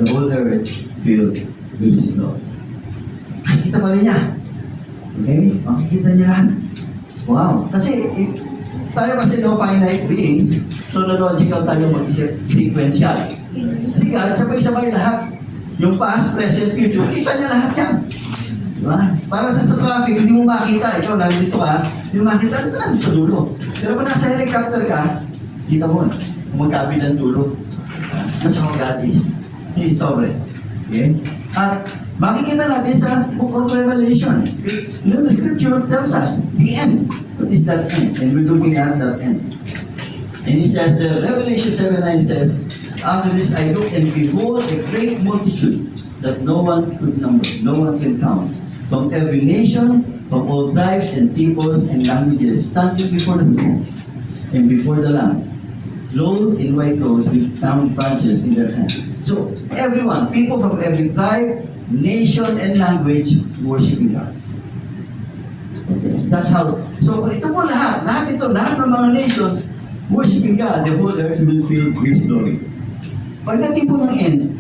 The whole earth filled with His love. Makikita pa rin niya. Okay? Makikita niya lang. Wow. Kasi, tayo kasi no finite beings, chronological tayo mag-isip, sequential. Si God, sabay-sabay lahat. Yung past, present, future, kita niya lahat yan. Diba? Para sa traffic, hindi mo makita. Ikaw, nandito ka, hindi mo makita, ito lang sa dulo. Pero kung nasa helicopter ka, kita mo, magkabi ng dulo. That's how God is. He is sovereign. Okay? At makikita natin sa Book of Revelation. You know, the scripture tells us the end. What is that end? And we're looking at that end. And it says, the Revelation 7:9 says, after this I looked and behold a great multitude that no one could number, no one can count, from every nation, from all tribes and peoples and languages, standing before the throne and before the Lamb, clothed in white robes with palm branches in their hands. So everyone, people from every tribe, nation, and language worshiping God. That's how. So ito po lahat ng mga nations worshiping God, the whole earth will fill with His glory. Pagdating po ng end,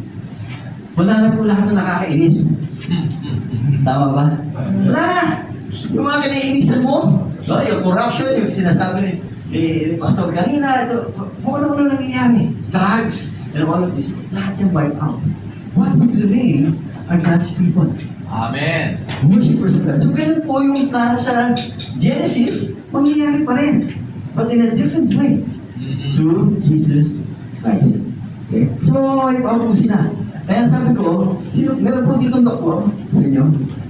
wala na po lahat ng nakakainis. Tama ba? Wala na. Yung mga kinaiinisan mo, yung corruption, yung sinasabi ni Pastor kanina, kung ano nangyayari, drugs, and all of this, lahat yung wipe out. What would remain are God's people. Amen. Worshippers of God. So ganun po yung plano sa Genesis, mangyayari pa rin. But in a different way. Through Jesus Christ. Okay? So, wipe out po sila. Kaya sabi ko, meron po dito doktor sa inyo?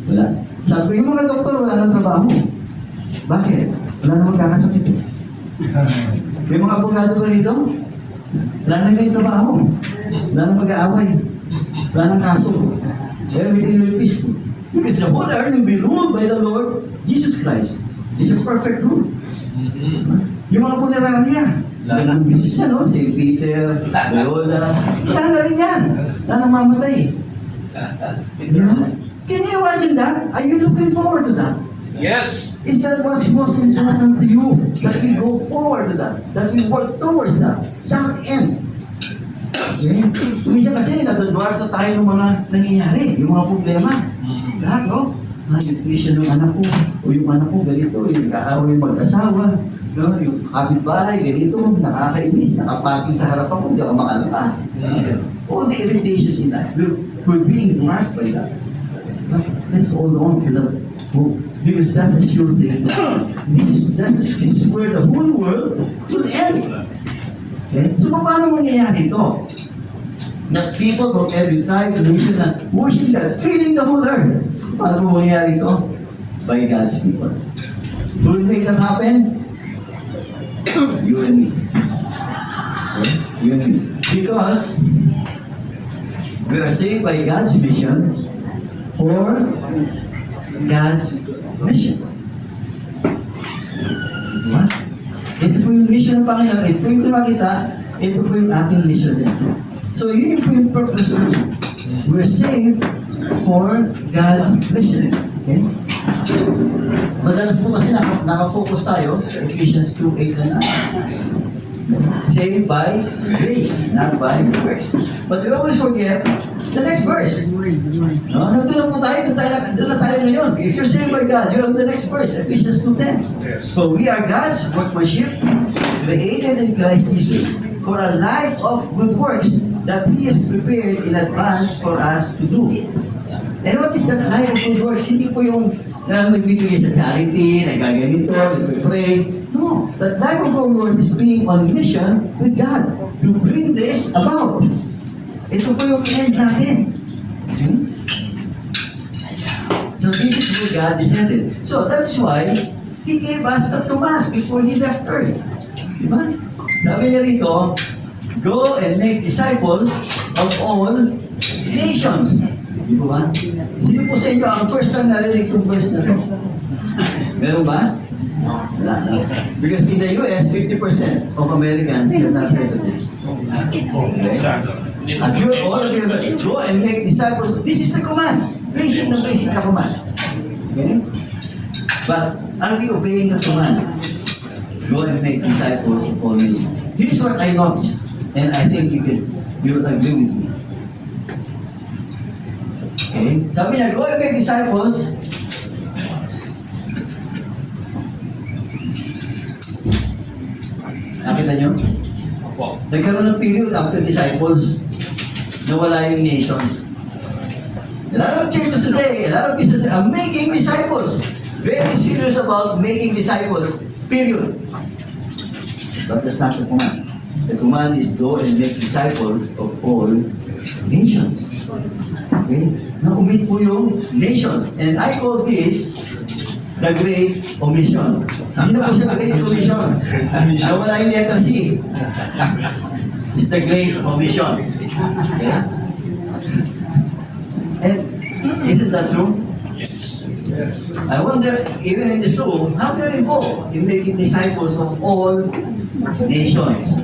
Wala. Sabi ko, yung mga doktor wala nang trabaho. Bakit? Wala namang kakasakit eh. May mga abogado ba dito? Wala na kayong trabaho. Wala nang mag-aaway. Wala nang kaso. Everything will be peaceful. Because the whole earth will be ruled by the Lord Jesus Christ. It's a perfect rule. Yung mga punerarya, yan ang business yan, no? Si Peter, Lola, wala na rin yan. Wala nang mamatay. Can you imagine that? Are you looking forward to that? Yes. Is that what's most important to you? That we go forward to that. That we work towards that. That end. Okay? Minsan kasi nadadwar na tayo ng mga nangyayari, yung mga problema. Lahat, no? Yung tuition ng anak ko, o yung anak ko ganito, yung nag-aaway mag-asawa, no? Yung kapitbahay, ganito, nakakainis, nakaparking sa harapan ko, hindi ako makalabas. All the irritations in life, we're being dwarfed by that. But let's hold on to that hope. Because that's a sure thing. This is where the whole world will end. Okay? So, paano mangyayari ito? That people from every tribe, nation, na worship God, filling the whole earth. Paano mangyayari ito? By God's people. Who will make that happen? You and me. Because we are saved by God's mission for God's mission. Diba? Ito po yung mission ng Panginoon. Ito po yung makita. Ito po yung ating mission din. So yun po yung purpose of it. We're saved for God's mission. Okay? Madalas po kasi nakafocus tayo sa Ephesians 2:8 and 9. Saved by grace, not by works. But we always forget the next verse. No? Nandun na po tayo, doon na tayo ngayon. If you're saved by God, you're on the next verse, Ephesians 2:10. So we are God's workmanship, created in Christ Jesus for a life of good works that He has prepared in advance for us to do. And what is that life of good works? Hindi po yung nagbibigay sa charity, nagaganito, nagpipray. No, that life of good works is being on mission with God to bring this about. Ito po yung end natin. So this is where God is headed. So that's why He gave us the command before He left earth. Diba? Sabi niya rito, go and make disciples of all nations. Di ba? Sino po sa inyo ang first time narinig itong verse na ito? Meron ba? Wala na. Because in the US, 50% of Americans have not heard of this. Okay? And you all of you go and make disciples. This is the command. Basic na command. Okay? But are we obeying the command? Go and make disciples of all nations. Here's what I noticed, and I think you'll agree with me. Okay? Sabi niya, go and make disciples. Nakita niyo? Nagkaroon ng period after disciples, nawala yung nations. A lot of churches today, a lot of Christians are making disciples. Very serious about making disciples. Period. But that's not the command. The command is go and make disciples of all nations. Okay? Na-omit po yung nations. And I call this the Great Omission. Hindi na po siya Great Commission. Nawala yung letter C. It's the Great Omission. Okay? And isn't that true? I wonder, even in this room, how they're involved in making disciples of all nations.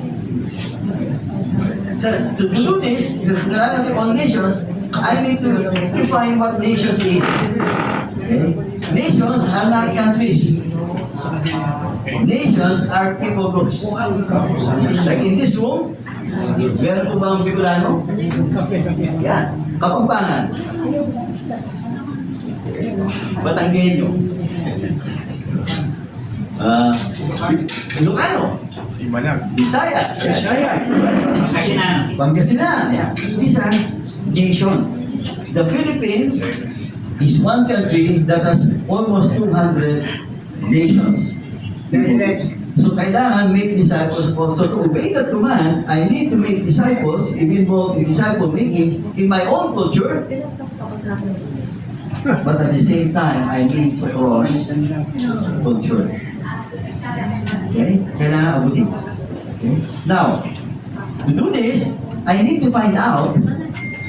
So, to do this, if there are not all nations, I need to define what nations is. Okay? Nations are not countries. Nations are people groups. Like in this room, meron po ba ang Bicolano? Yan. Kapampangan. Batanggenyo. Ilocano. Bisaya. Pangasinan. These are nations. The Philippines is one country that has almost 200 nations. So kailangan make disciples also. To obey that command, I need to make disciples, be involved in disciple making in my own culture. But at the same time, I need to cross culture. Okay? Kailangan abutin. Okay? Now, to do this, I need to find out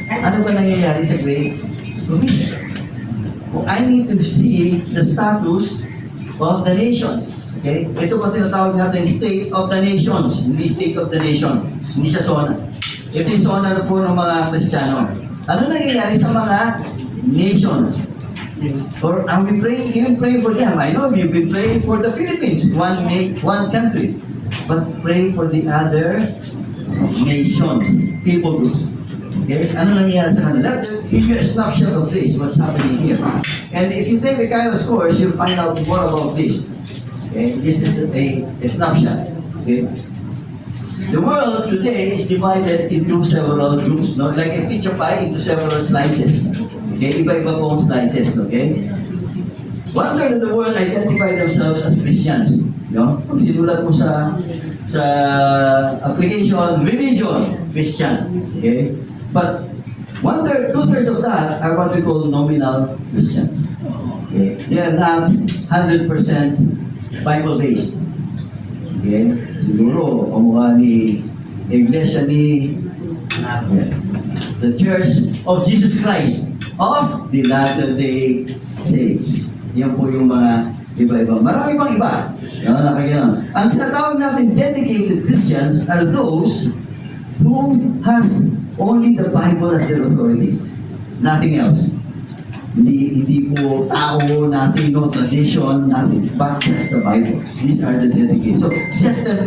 ano ba nangyayari sa Great Commission. I need to see the status of the nations. Okay? Ito pa tinatawag natin state of the nations, hindi state of the nation. Hindi siya zona. Ito yung zona na po ng mga Kristiyano. Ano nangyayari sa mga nations? Or are we praying, even praying for them? I know you've been praying for the Philippines, one country. But pray for the other nations, people groups. Okay? Ano nangyayari sa kanila? Let's give you a snapshot of this, what's happening here. And if you take the Kairos course, you'll find out more about this. Okay? This is a snapshot. Okay? The world today is divided into several groups, no? Like a pizza pie into several slices. Okay? Iba-iba pong slices, okay? One third of the world identify themselves as Christians. No? Pag sinulat mo sa application, religion, Christian. Okay? But two-thirds of that are what we call nominal Christians. Okay? They are not 100% Bible-based. Okay? Siguro, kamukha ni Iglesia ni the Church of Jesus Christ of the Latter-day Saints. Yan po yung mga iba-iba. Marami pang iba. Ang tinatawag natin dedicated Christians are those who has only the Bible as their authority. Nothing else. Hindi po tao, nothing, no tradition, nothing, but just the Bible. These are the dedicated. So, just 10%.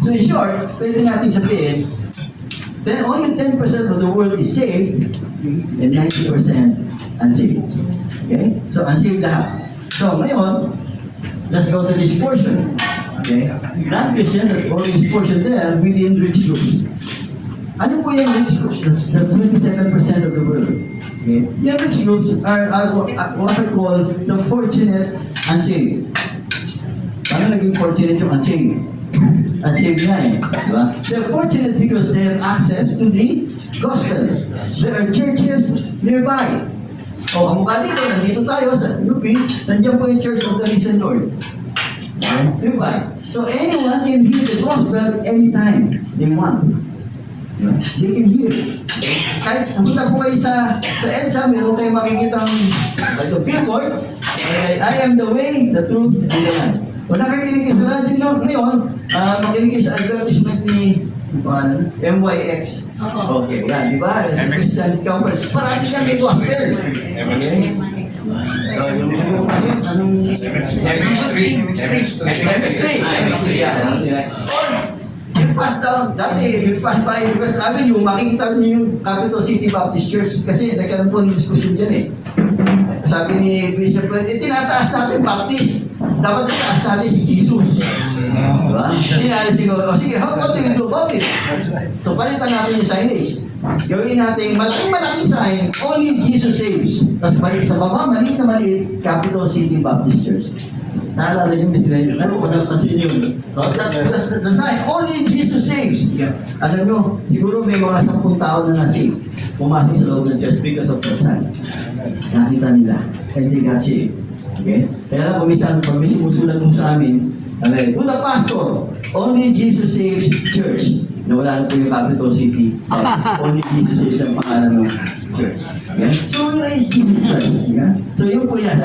So, in short, pwede natin sabihin, then only 10% of the world is saved and 90% unsaved. Okay? So, unsaved lahat. So, ngayon, let's go to this portion. Okay? Non-Christians, that all this portion there within rich groups. Ano po yung rich groups? That's the 27% of the world. Okay? The rich groups are what I call the fortunate unsaved. Paano naging fortunate yung unsaved? Unsaved nga eh. Diba? They're fortunate because they have access to the gospel. There are churches nearby. O, ang mukha dito, nandito tayo sa UP, nandiyan po yung Church of the Risen Lord. Diba? So, anyone can hear the gospel anytime they want. They can hear. Kahit pumunta po kayo sa EDSA, meron kayo makikita ang billboard, I am the way, the truth, and the life. Kung nakikinig kayo sa radyo ngayon, makinig kayo sa advertisement ni MYX. Okay, yan, di ba? Sa Christian Company. Parati ka may gospel. Okay? Anong... You pass down, dati, you pass by West Avenue, makikita niyo yung Capital City Baptist Church kasi nagkaroon po ng diskusyon dyan eh. Sabi ni Bishop Fred, tinataas natin Baptist. Dapat nataas natin si Jesus. Diba? Tinaalis siguro, sige, how about you do about it? So, palitan natin yung signage. Gawin natin malaking sign, only Jesus saves. Tapos sa baba, maliit na maliit, Capital City Baptist Church. Naalala niyo, Mr. Rey, ano ko napansin yun? That's the sign, only Jesus saves. Alam nyo, siguro may mga 10 tao na nasave. Pumasok sa loob ng church because of that sign. Nakita nila, and they got saved. Okay? Kaya lang, pag may sumusulat mo sa amin, to the pastor, only Jesus saves church. Nawala na po yung Capital City. Only Jesus saves ang pangalan ng church. Okay? So, where is Jesus Christ? Okay? So, yun po yan.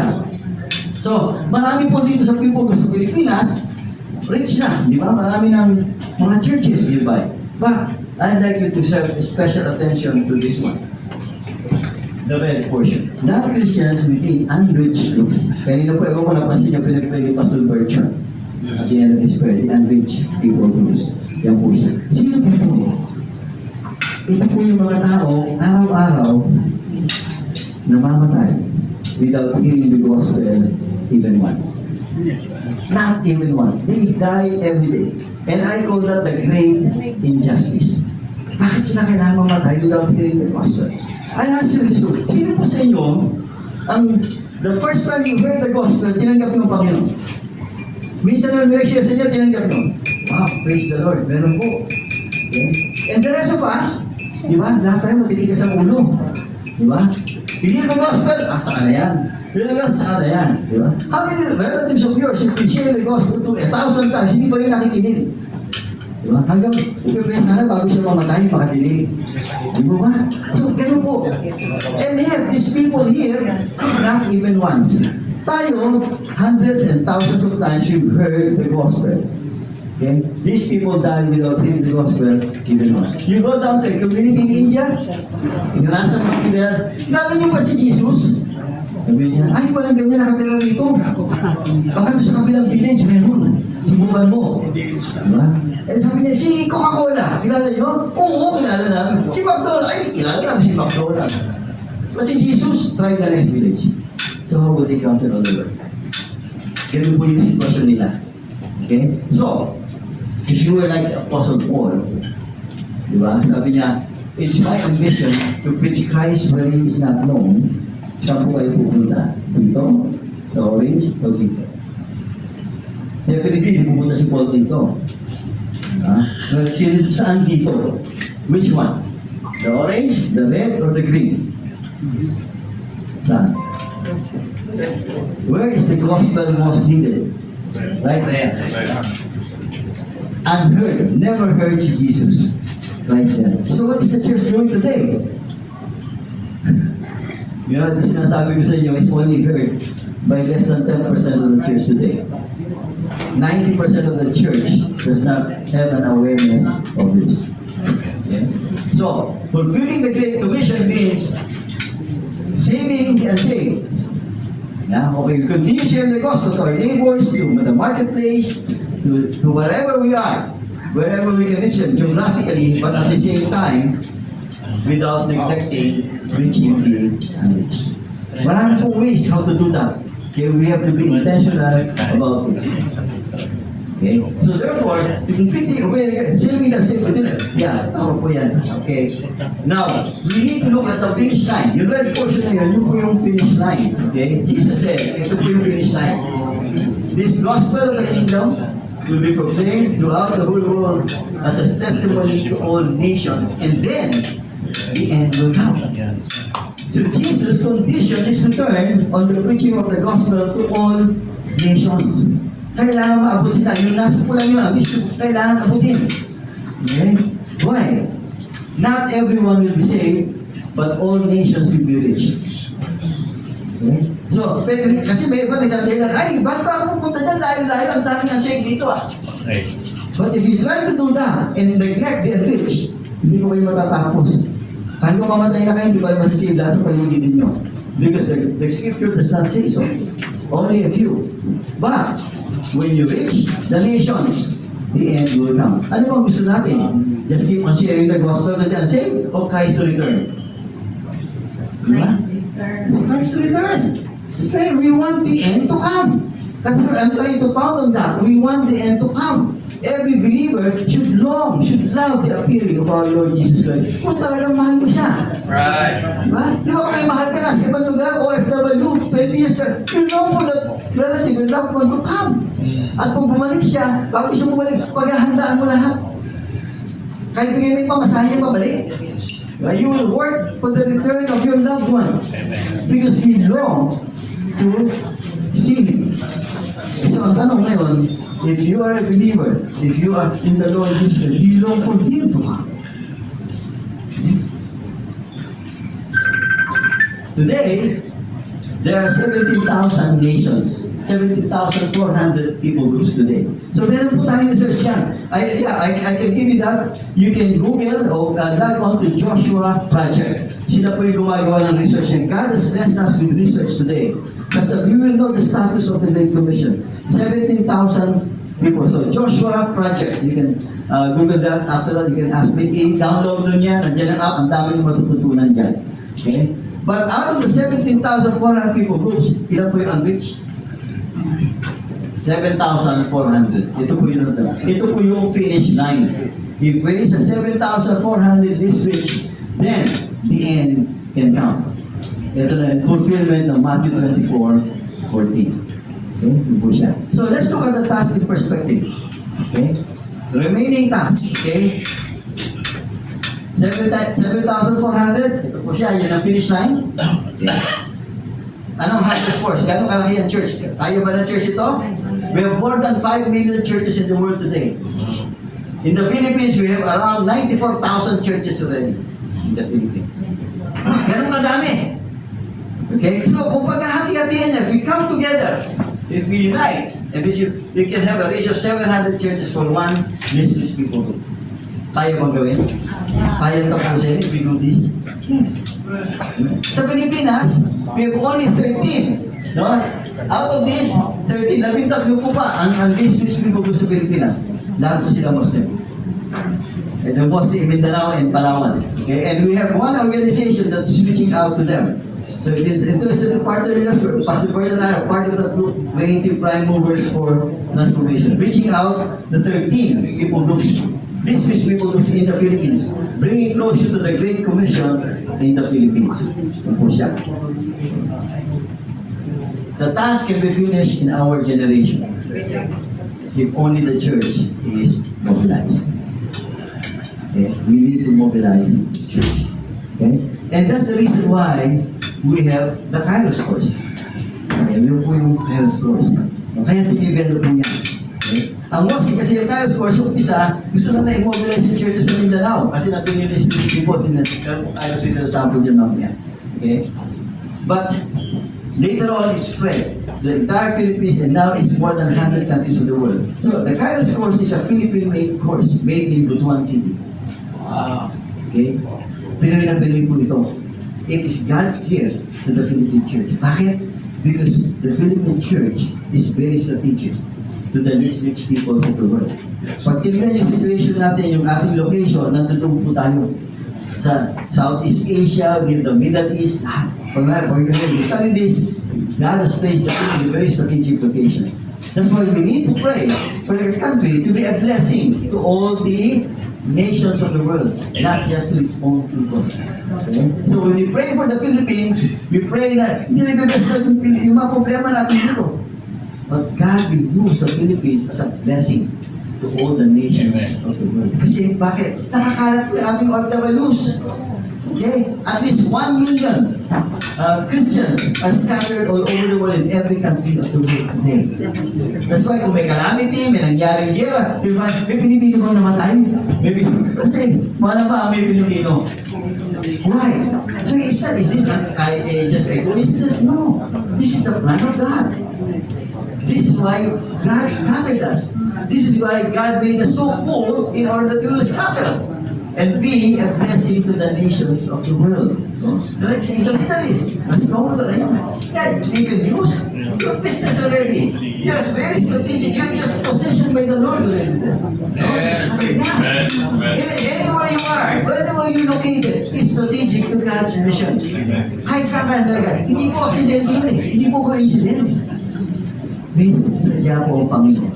So, marami po dito sa Pilipinas, rich na, di ba? Marami ng mga churches nearby. But, I'd like you to have special attention to this one. The red portion. Non-Christians within unreached groups. Kanina po, ewan ko napansin niyo, pinag-pray ni Pastor Bertrand. At the end of his prayer, the unreached people groups. Yan po siya. Sino po ito? Ito po yung mga tao, araw-araw, namamatay without hearing the gospel even once. Not even once. They die every day. And I call that the great injustice. Bakit sila kailangan mamatay without hearing the gospel? I answer this one. Sino po sa inyo, the first time you heard the gospel, tinanggap ng Panginoon? Minsan na may siya sa inyo, tinanggap nyo. Wow, praise the Lord. Meron po. Okay? And the rest of us, di ba? Lahat tayo matitigas ang ulo. Di ba? Hindi the gospel, sa na yan. Talaga sa yan, di ba? How many relatives of yours have been sharing the gospel to 1,000 times, hindi pa rin nakikinig? Di ba? Hanggang, ipipres na bago siya mamatay, makadinig. Di ba? So, ganun po. And yet, these people here, not even once. Tayo, hundreds and thousands of times we've heard the gospel. Okay? These people die without hearing the gospel even once. You go down to a community in India, inarasan mo there, kilala niyo ba si Jesus? Sabi niya, ay, walang ganyan nakatira rito. Baka doon sa kabilang village, meron. Subukan mo. Diba? Eh, sabi niya, si Coca-Cola, kilala niyo? Oo, kilala namin. Si McDonald's, ay, kilala namin si McDonald's. But si Jesus, try the next village. So, how would they come to know the Lord? Ganun po yung sitwasyon nila. Okay? So, if you were like Apostle Paul, diba? Sabi niya, it's my ambition to preach Christ where He is not known. Saan po kayo pupunta? Dito? Sa Orange? O dito? Definitely, pupunta si Paul dito. Well, saan dito? Which one? The orange, the red, or the green? Saan? Where is the gospel most needed? Right there. Unheard, never heard si Jesus. right there. So what is the church doing today? You know, the sinasabi ko sa inyo is only heard by less than 10% of the church today. 90% of the church does not have an awareness of this. Okay? So, fulfilling the Great Commission means saving the unsaved. Yeah? Okay, we continue sharing the gospel to our neighbors, to the marketplace, to wherever we are, wherever we can reach them geographically, but at the same time, without neglecting reaching the unreached. Marami pong ways how to do that. Okay, we have to be intentional about it. Okay, so therefore, to completely obey, saving the same within it. Yeah, tama po yan. Okay. Now, we need to look at the finish line. Yung red portion na yun po yung finish line. Okay? Jesus said, ito po yung finish line. This gospel of the kingdom will be proclaimed throughout the whole world as a testimony to all nations. And then, the end will come. So Jesus' condition is to turn on the preaching of the gospel to all nations. Kailangan maabot sila. Yung nasa pulang yun, ang issue, kailangan abutin. Okay? Why? Not everyone will be saved, but all nations will be reached. Okay? So, kasi may iba nagdadahilan, ay, ba't pa ako pupunta dyan dahil ang daming ang saved dito ah. Okay. But if you try to do that and neglect the unreached, hindi ko kayo matatapos. Hanggang mamatay na kayo, hindi ba masisave lahat sa paligid ninyo? Because the scripture does not say so. Only a few. But, when you reach the nations, the end will come. Ano bang gusto natin? Just keep on sharing the gospel to the unsaved or Christ to return? Diba? It's Christ to return. Okay, we want the end to come. Kasi I'm trying to pound on that. We want the end to come. Every believer should long, should love the appearing of our Lord Jesus Christ. Kung talagang mahal mo siya. Right. Diba? Di ba kung may mahal ka na sa ibang lugar, OFW, 20 years ka, you know for that relative, your loved one to come. At kung bumalik siya, bago siya bumalik, paghahandaan mo lahat. Kahit bigay mo yung pamasahe niya pabalik. You will work for the return of your loved one. Because we long to see him. So ang tanong ngayon, if you are a believer, if you are in the Lord Jesus, do you long for him to come? Today, there are 17,000 nations, 17,400 people groups today. So meron po tayong research yan. I can give you that. You can Google or log on to Joshua Project. Sila po yung gumagawa ng research. And God has blessed us with research today. But you will know the status of the Great Commission. 17,000 people. So Joshua Project. You can Google that. After that, you can ask me. Download nun yan. Nandiyan ang app. Ang dami nyo matututunan dyan. Okay? But out of the 17,400 people groups, ilan po yung unreached? 7,400. Ito po yung ito po yung finish line. If we reach the 7,400 is reached, then the end can come. Ito na yung fulfillment ng Matthew 24:14. Okay? Ito po siya. So let's look at the task in perspective. Okay? The remaining task. Okay? 7,400. Ito po siya. Yun ang finish line. Okay. Anong highest force? Gano'ng kalaki ang church? Kaya ba ng church ito? We have more than 5 million churches in the world today. In the Philippines, we have around 94,000 churches already. In the Philippines. Gano'ng kadami? Okay? So, kung paghahati-hatihan niya, if we come together, if we unite, and we can have a ratio of 700 churches for one Muslim people group. Kaya bang gawin? Kaya tapusin if we do this? Yes. Sa Pilipinas, we have only 13. No? Out of this, 13, 13 po pa ang Muslim people sa Pilipinas. Lahat po sila Muslim. And they're mostly in Mindanao and Palawan. Okay? And we have one organization that's reaching out to them. So if you're interested in part of the network, Pastor Bert and I are part of that group, Creative Prime Movers for Transformation. Reaching out the 13 people groups. This is people in the Philippines, bringing closer to the Great Commission in the Philippines. Ano po siya? The task can be finished in our generation if only the church is mobilized. Okay? We need to mobilize the church. Okay? And that's the reason why we have the Kairos course. Okay? Yun po yung Kairos course. Kaya dinivelop po yan. Okay? Ang WAFI kasi yung Kairos Course, yung isa, gusto na na-immobilize yung churches sa Mindanao kasi nandun yung listening po, Kairos with the sample dyan mamaya. Okay? But later on, it spread. The entire Philippines, and now it's more than 100 countries of the world. So the Kairos Course is a Philippine-made course made in Butuan City. Wow. Okay? Pinoy na Pinoy po ito. It is God's gift to the Philippine Church. Bakit? Because the Philippine Church is very strategic to the least rich peoples of the world. Pag tingnan yung situation natin, yung ating location, nandun po tayo sa Southeast Asia, in the Middle East. Pag you study this, God has placed the in a very strategic location. That's why we need to pray for the country to be a blessing to all the nations of the world, not just to its own people. Okay? So when we pray for the Philippines, we pray na hindi na bibigyan yung mga problema natin dito. But God will use the Philippines as a blessing to all the nations of the world. Kasi bakit? Nakakalat po yung ating OFWs. Okay? At least 1 million Christians are scattered all over the world in every country of the world today. That's why kung may calamity, may nangyaring gera, may Pilipino bang namatay? Kasi, wala ba may Pilipino? Why? So he said, is this just a coincidence? No. This is the plan of God. This is why God scattered us. This is why God made us so poor in order to scatter and be a blessing to the nations of the world. No? Like in the Middle East, you can use your business already. You're very strategic. You're just positioned by the Lord already. Amen. Anywhere you are, wherever you're located, is strategic to God's mission. Kahit saan ka talaga, hindi po accident yun eh. Hindi po coincidence. May sadya po ang Panginoon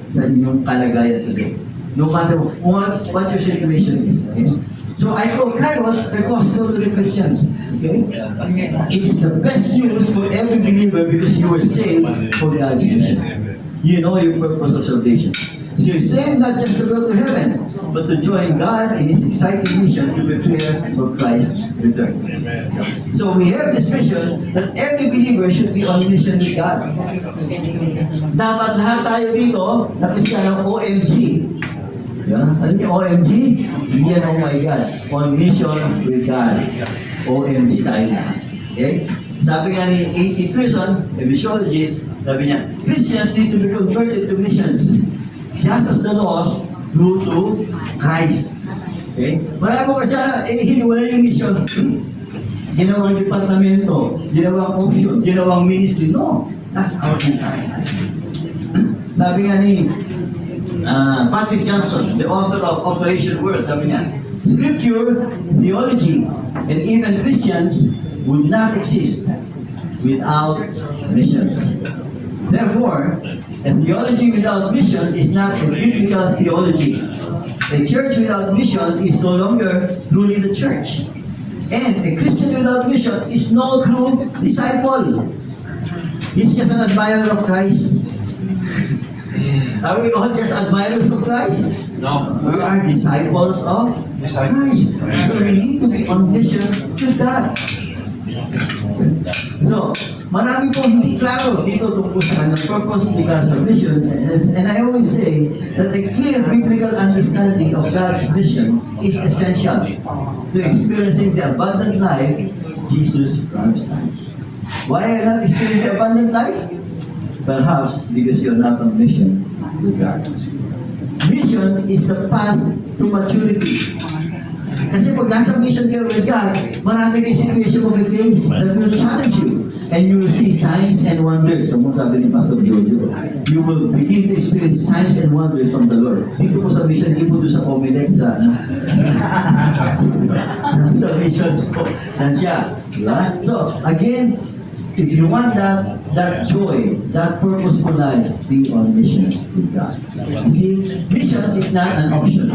sa inyong kalagayan today. No matter what your situation is. Okay? So I call Kairos the gospel to the Christians. Okay? It is the best news for every believer because you were saved for God's mission. You know your purpose of salvation. So you're saved not just to go to heaven, but to join God in His exciting mission to prepare for Christ's return. So we have this mission that every believer should be on mission with God. Dapat lahat tayo dito na Kristiyano OMG. Yeah? Alam niyo OMG? Yan, oh my God. On mission with God. OMG tayo lahat. Okay? Sabi nga ni A.T. Pearson, a missiologist, sabi niya, Christians need to be converted to missions. Just as the lost do to Christ. Okay? Marami mo kasi hiniwala yung mission. Ginawang departamento, ginawang option, ginawang ministry. No, that's our entire life. Sabi nga ni Patrick Johnson, the author of Operation World, sabi niya, Scripture, theology, and even Christians would not exist without missions. Therefore, a theology without mission is not a biblical theology. A church without mission is no longer truly the church. And a Christian without mission is no true disciple. He's just an admirer of Christ. Are we all just admirers of Christ? No. We are disciples of Christ. So we need to be on mission to God. So, marami po hindi klaro dito tungkol sa kanyang purpose, hindi ka sa mission. And I always say that a clear biblical understanding of God's mission is essential to experiencing the abundant life Jesus promised us. Why are you not experiencing the abundant life? Perhaps because you're not on mission with God. Mission is the path to maturity. Kasi pag nasa mission kayo with God, marami kayong situation of face that will challenge you. And you will see signs and wonders. Kung sabi ni Pastor Jojo, you will begin to experience signs and wonders from the Lord. Dito po sa mission, hindi po doon sa Comelec, sa missions po. Nandiyan. Diba? So, again, if you want that joy, that purposeful life, be on mission with God. You see, missions is not an option.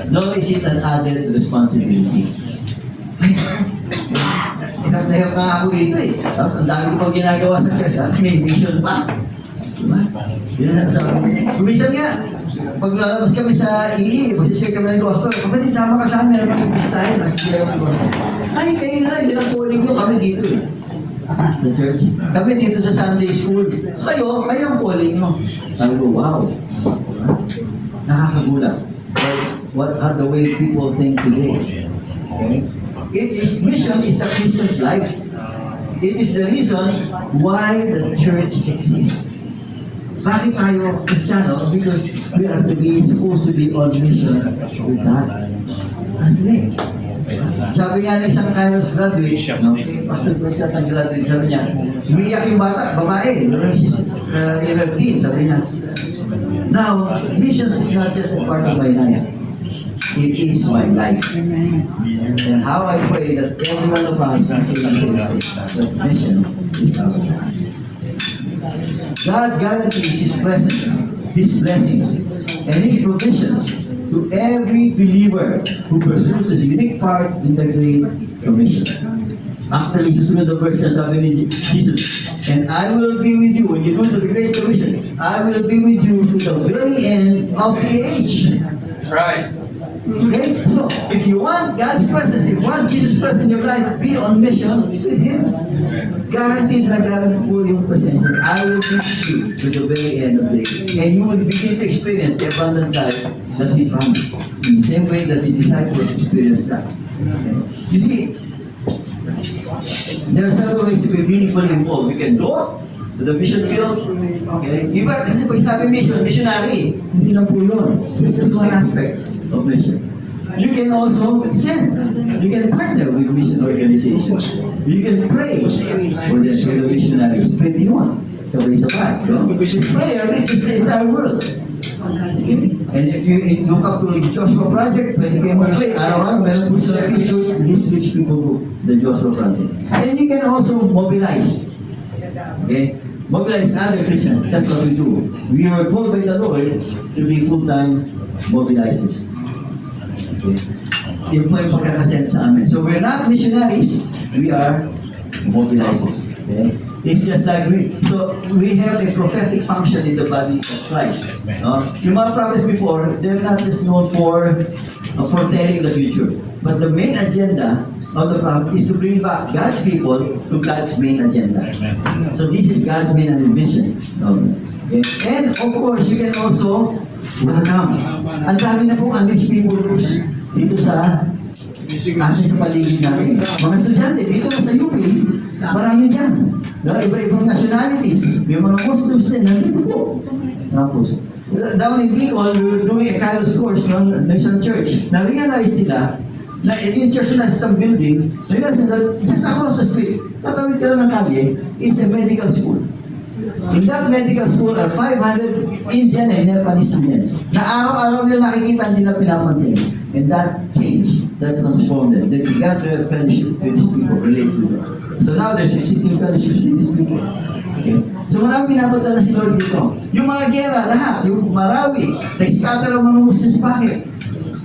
Nor is it an added responsibility. Hirap na hirap na ako dito eh. Tapos ang dami ko pang ginagawa sa church. Tapos may mission pa. Diba? Yun na sabi. Kumisan nga. Pag lalabas kami sa II, mag-share kami ng gospel. Kapatid, sama ka sa amin. Mag-ibis tayo. Ay, kayo na lang. Yan ang calling nyo. Kami dito eh. Sa church. Kami dito sa Sunday school, kayo ang calling mo. Sabi ko, wow. Nakakagulat. What are the way people think today? Okay? Mission is the Christian's life. It is the reason why the church exists. Bakit tayo Kristiyano? Because we are to be supposed to be on mission with God. Kasi sabi nga ng isang Kairos graduate, no? Pastor Bert ang graduate, sabi niya, umiiyak yung bata, babae, she's in her teens, sabi niya, now, missions is not just a part of my life. It is my life. And how I pray that every one of us can say that mission is our life. God guarantees His presence, His blessings, and His provisions to every believer who pursues His unique part in the Great Commission. Actually, susunod na verse niya, sabi ni Jesus, and I will be with you when you go to the Great Commission. I will be with you to the very end of the age. Right. Okay? So, if you want God's presence, if you want Jesus' presence in your life, be on mission with Him. Guaranteed na guaranteed po yung presence. I will be with you to the very end of the day. And you will begin to experience the abundant life that He promised. In the same way that the disciples experienced that. Okay? You see, there are several ways to be meaningfully involved. We can go to the mission field. Okay? Iba kasi pag sinabi mission, missionary. Hindi lang po yun. This is one aspect of mission. You can also send. You can partner with mission organizations. You can pray for the missionaries. Pwede yun. Sabay-sabay. No? Because prayer reaches the entire world. And if you look up to the Joshua Project, pwede kayo mag-pray. Araw-araw, meron po sila feature, these rich people do the Joshua Project. And you can also mobilize. Okay? Mobilize other Christians. That's what we do. We are called by the Lord to be full-time mobilizers. Okay? Yun po yung pagkakasend sa amin. So we're not missionaries, we are mobilizers. Okay? It's just like we have a prophetic function in the body of Christ. Yung mga prophets before, they're not just known for foretelling the future. But the main agenda of the prophet is to bring back God's people to God's main agenda. So this is God's main mission. Okay? And of course, you can also welcome. Ang dami na pong unreached people groups dito sa atin sa paligid namin. Mga estudyante, dito na sa UP, marami dyan. Iba-ibang nationalities. May mga Muslims din, nandito po. Tapos, down in Bicol, we were doing a Kairos course ng isang church. Na-realize nila na yung church na sa isang building, realize nila, just across the street, tatawid ka lang ng kalye, is a medical school. In that medical school are 500 Indian and Nepalese students na araw-araw nila nakikita, hindi na pinapansin. And that changed, that transformed them. They began to have fellowship with these people, relate to them. So now there's 16 fellowships with these people. Okay? So marami pinapunta na si Lord dito. Yung mga gera, lahat, yung Marawi, nag-scatter ang mga Muslims, bakit?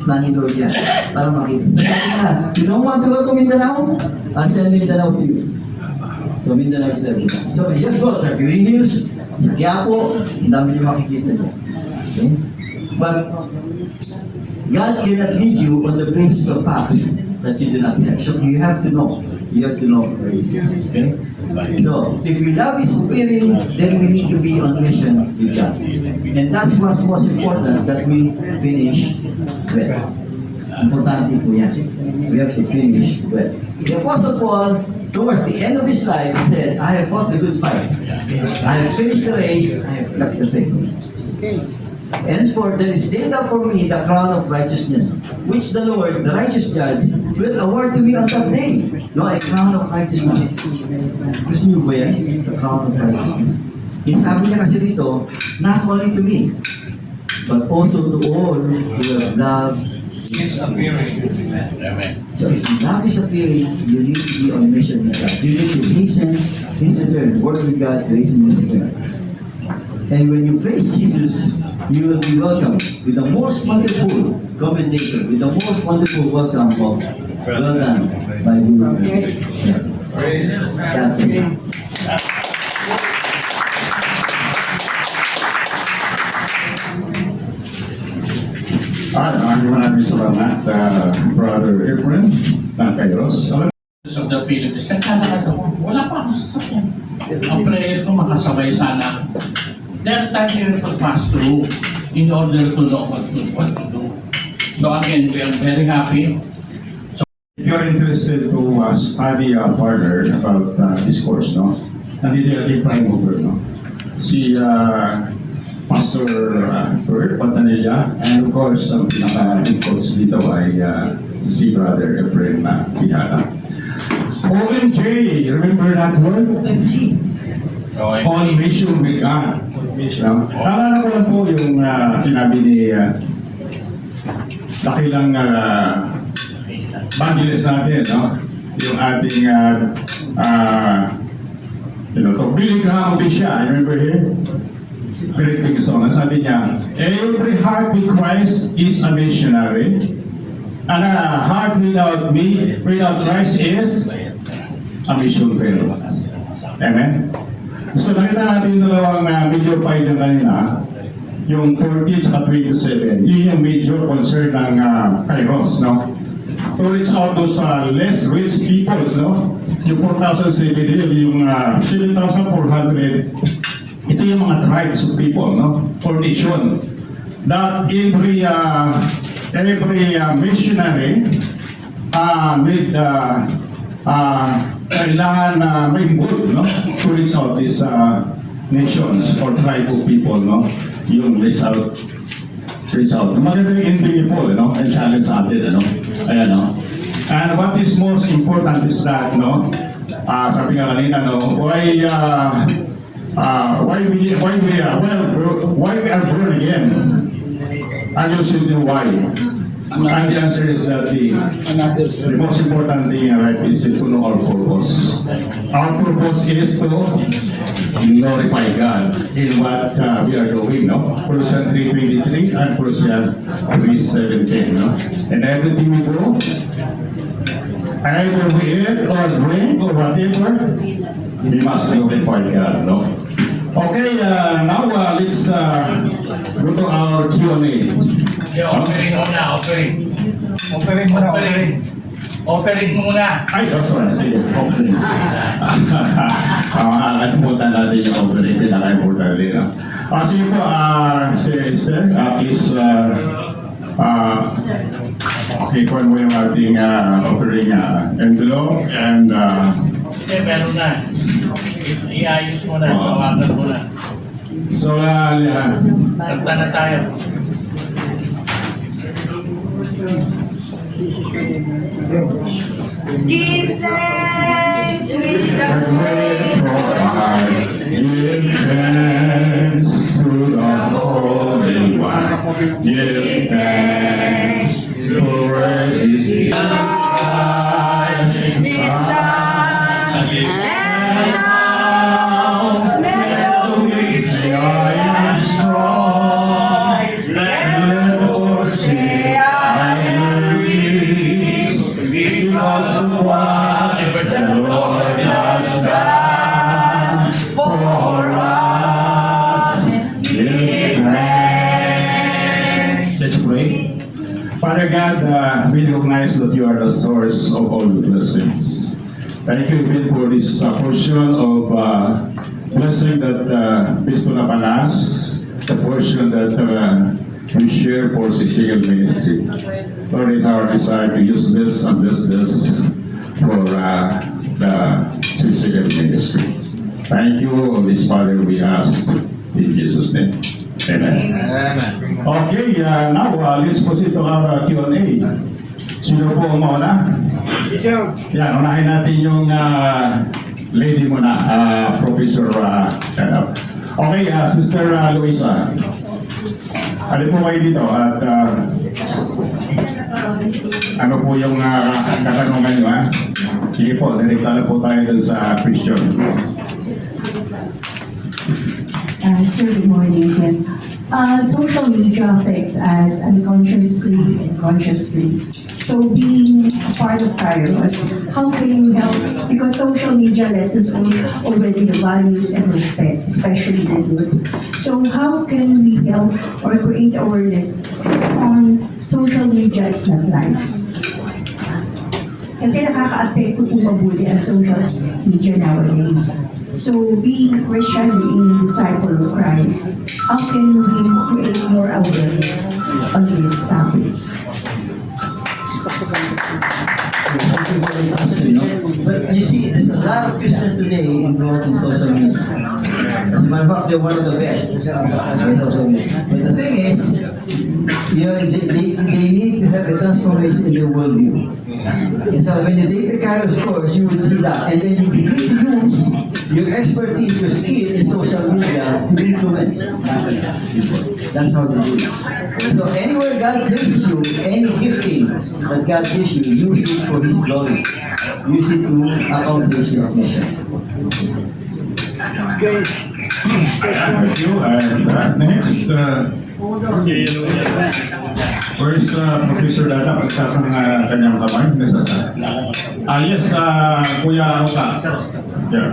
Planning Lord yan, para makita. So sabi na, you don't want to go to Mindanao? I'll send Mindanao to you. So Mindanao is everything. So just go to Green Hills, sa Quiapo, ang dami niyo makikita dyan. Okay? But God cannot lead you on the basis of facts that you do not have. So you have to know. You have to know grace. Okay? So if we love His Spirit, then we need to be on mission with God. And that's what's most important, that we finish well. Importante po yan. We have to finish well. The Apostle Paul, towards the end of his life, he said, I have fought the good fight. I have finished the race. I have kept the faith. Henceforth, there is laid up for me the crown of righteousness, which the Lord, the righteous judge, will award to me on that day. No, a crown of righteousness. Gusto niyo ba yan? The crown of righteousness. Sabi niya kasi dito, not only to me, but also to all who have loved His appearing. So if you love His appearing, you need to be on mission with God. You need to hasten His return, work with God to hasten His return. And when you face Jesus, you will be welcomed with the most wonderful commendation, with the most wonderful welcome of well done, my good God. Maraming salamat, Brother Efren ng Kairos. of the Philippines. Nagkalakad ako. Wala pa ako sa ang prayer ko makasabay sana. There are times you have to pass through in order to know what to do. So again, we are very happy. If you're interested to study further about this course, no? Nandito yung ating prime mover, no? Si Pastor Bert Pantanilla, and of course, ang pinaka-head coach dito ay si Brother Efrain Quijada. OMJ, remember that word? On mission with God. No? Naalala ko lang po yung sinabi ni dakilang evangelist natin, no? Yung ating Billy Graham siya, I remember him? Great big song. Sabi niya, every heart with Christ is a missionary, and a heart without Christ is a mission field. Amen? So nakita natin yung dalawang major point yung kanina, yung 40 at 27. Yun yung major concern ng Kairos, no? To reach out those less rich people, no? Yung 4,070, yung 7,400, ito yung mga tribes of people, no? For nation. That every missionary with kailangan may good, no? To reach out these nations or tribe of people, no? Yung reach out. Maganda yung ending po, no? And challenge sa atin, ano? Ayan, no? And what is most important is that, no? Sabi nga kanina, no? Why we are born again? And you should know why. And the answer is that the most important thing, right, is to know our purpose. Our purpose is to glorify God in what we are doing, no? Colossians 3:23 and Colossians 3:17, no? And everything we do, either we eat or drink or whatever, we must glorify God, no? Okay, now let's go to our Q&A. Offering muna, offering. Offering muna. Ay, sorry, sige, offering. Kalimutan natin yung offering, pinaka-important din. Sige po, si Esther, please, okay, kuhan mo yung ating offering envelope and Meron na. Iayos mo na, tawagan mo na. so, Kanta na tayo. Give thanks with the give thanks to the Holy One. Give thanks to His Son. And now let we say, I am strong. Let us say, I am rich. Because of what the Lord has done for us. Give thanks. Let's pray. Father God, we recognize that you are the source of all the blessings. Thank you even for this portion of blessing that Cristo na Panas, the portion that we share for Sicilian ministry. Lord, it's our desire to use this and bless this for the Sicilian ministry. Thank you, Holy Father, we ask in Jesus' name. Amen. Amen. Okay, now let's proceed to our Q&A. Sino po ang mauna? Yan, unahin natin yung lady muna, Professor Okay, Sister Luisa. Halip po kayo dito at ano po yung katanungan nyo, ha? Sige po, direkta na po tayo dun sa question. Sir, good morning again. Social media affects us unconsciously and consciously. So being a part of Kairos, how can you help? Because social media lessons already the values and respect, especially the youth. So how can we help or create awareness on social media is not life? Kasi nakaka-apekto kung mabuti ang social media nowadays. So being a Christian, being a disciple of Christ, how can we create more awareness on this topic? But you see, there's a lot of Christians today involved in social media. As a matter of fact, they're one of the best. But the thing is, you know, they need to have a transformation in their worldview. And so when you take the Kairos course, you will see that. And then you begin to use your expertise, your skill in social media to influence. That's how they do it. So anywhere God places you, any gifting that God gives you, use it for His glory. Use it to accomplish His mission. Thank you. And next, where's Professor Dada? Pagkas ang kanyang kamay. Yes, Kuya Roca. Yeah.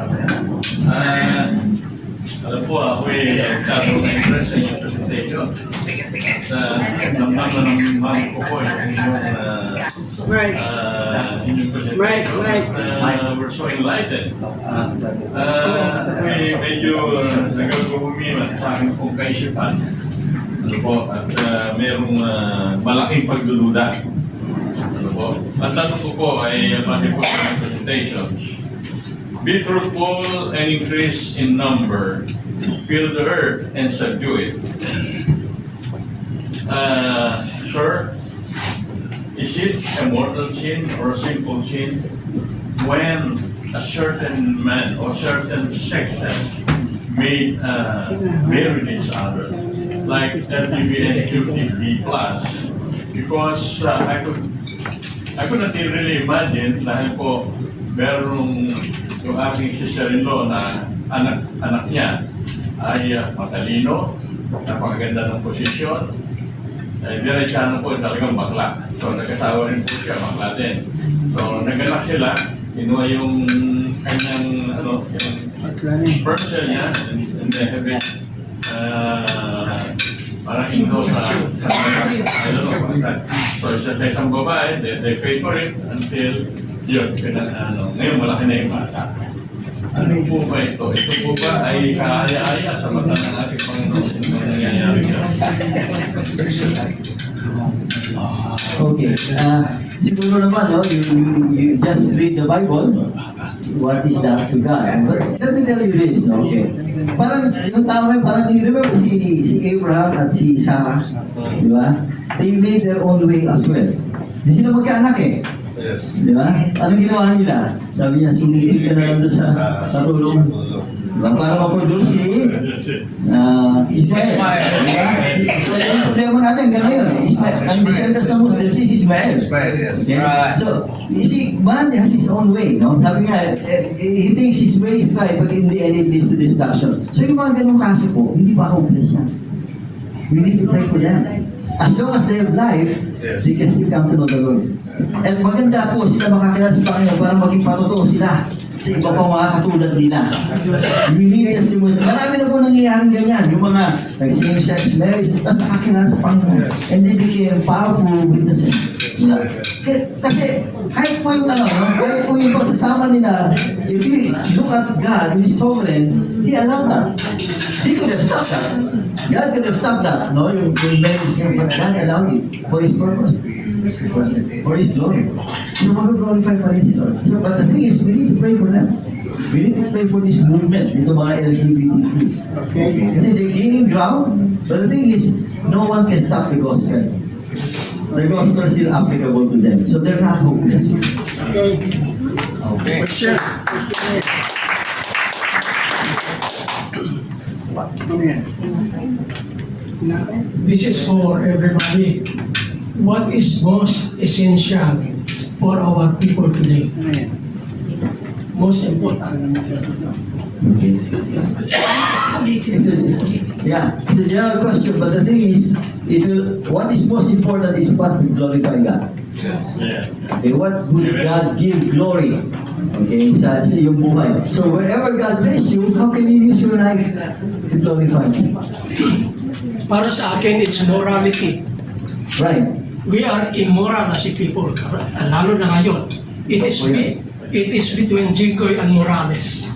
Alam po, ako nagkaroon ng interest sa inyong presentation. Naman ng mami ko po yung inyong presentation. We're so enlightened. Medyo nagagawin sa akin pong kaisipan. Ano po, at mayroong malaking pagdududa. Ano po? Ang tanong ko po ay pati po sa presentations. Be fruitful and increase in number. Fill the earth and subdue it. Sir, is it a mortal sin or a sinful sin when a certain man or certain section made marry each other, like LGB and QTB plus? Because I could not really imagine dahil po merong yung aking sister-in-law na anak niya ay matalino, napakaganda ng posisyon, diretsahan po talagang bakla. So nagkasawa rin po siya, bakla din. So naganak sila, inuha yung kanyang yung sperm cell niya, and they have it parang indo sa I don't know about that. So sa isang babae, they pay for it until yun, ngayon malaki na yung bata. Ano po ba ito? Ito po ba ay kaaya-aya sa mata ng ating Panginoon na nangyayari dyan? Okay. Siguro naman, no, you just read the Bible. What is that to God? But let me tell you this, no? Okay. Parang, yung tao ngayon, parang, you remember si Abraham at si Sarah? Di ba? They made their own way as well. Hindi sila magkaanak eh. Di ba? Anong ginawa nila? Sabi niya, sumipig ka na lang doon sa tulong. Diba? Para ma-produce si Ismael. Diba? So, yung problema natin hanggang ngayon, Ismael, ang descendants ng Muslims is Ismael. Okay? So, you see, man has his own way. No? Sabi nga, he thinks his way is right, but in the end, it leads to destruction. So, yung mga ganung kaso po, hindi pa hopeless yan. We need to pray for them. As long as they have life, they can still come to know the Lord. At maganda po sila makakilala sa Panginoon para maging patotoo sila sa iba pang mga katulad nila. We need testimony. Marami na po nangyayaring ganyan. Yung mga same-sex marriage, tapos nakakilala sa Panginoon. And they became powerful witnesses. Kasi kahit po yung kahit po yung pagsasama nila, if you look at God, who is sovereign, He allowed that. He could have stopped that. God could have stopped that. No, yung marriage niya, God allowed it for His purpose. For His glory. So mag-glorify pa rin si Lord. So, but the thing is, we need to pray for them. We need to pray for this movement, ito mga LGBTQs. Okay? Kasi they're gaining ground, but the thing is, no one can stop the gospel. The gospel is still applicable to them. So they're not hopeless. Okay. Sure. This is for everybody. What is most essential for our people today? Most important. It's a general question, but the thing is, what is most important is what will glorify God. Okay, what would God give glory? Okay, sa iyong buhay. So wherever God bless you, how can you use your life to glorify Him? Para sa akin, it's morality. Right. We are immoral as a people, lalo na ngayon. It is between Jinggoy and Morales.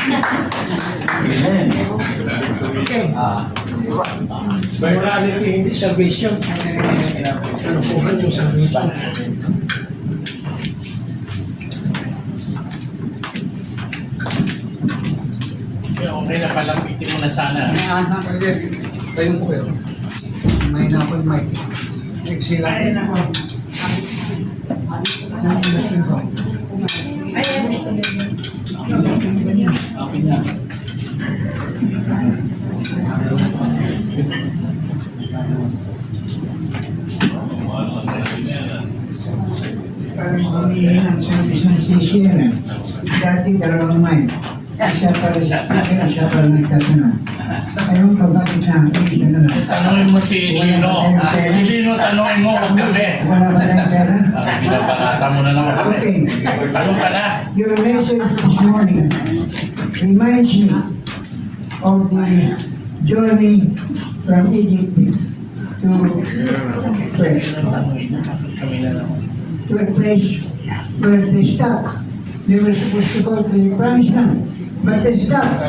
Amen. Okay. Morality, hindi salvation. Kalukuhan yung salvation. Okay na, palapitin mo na sana. Tayo po kayo. May na ako yung mic. Exhale. Ay, nako. Akin na. Parang humihin ang isang sisiyan. Dati dalawang mic. Isa para nagtatanong. Ayun ko bakit na isa na lang. Tanungin mo si Lino. Si Lino, tanungin mo kung kami. Wala ba tayong pera? Pinapakata mo na naman kami. Okay. Tanong ka na. Your message this morning reminds me of the journey from Egypt to a place where they stopped. They were supposed to go to the promised land, but they stopped.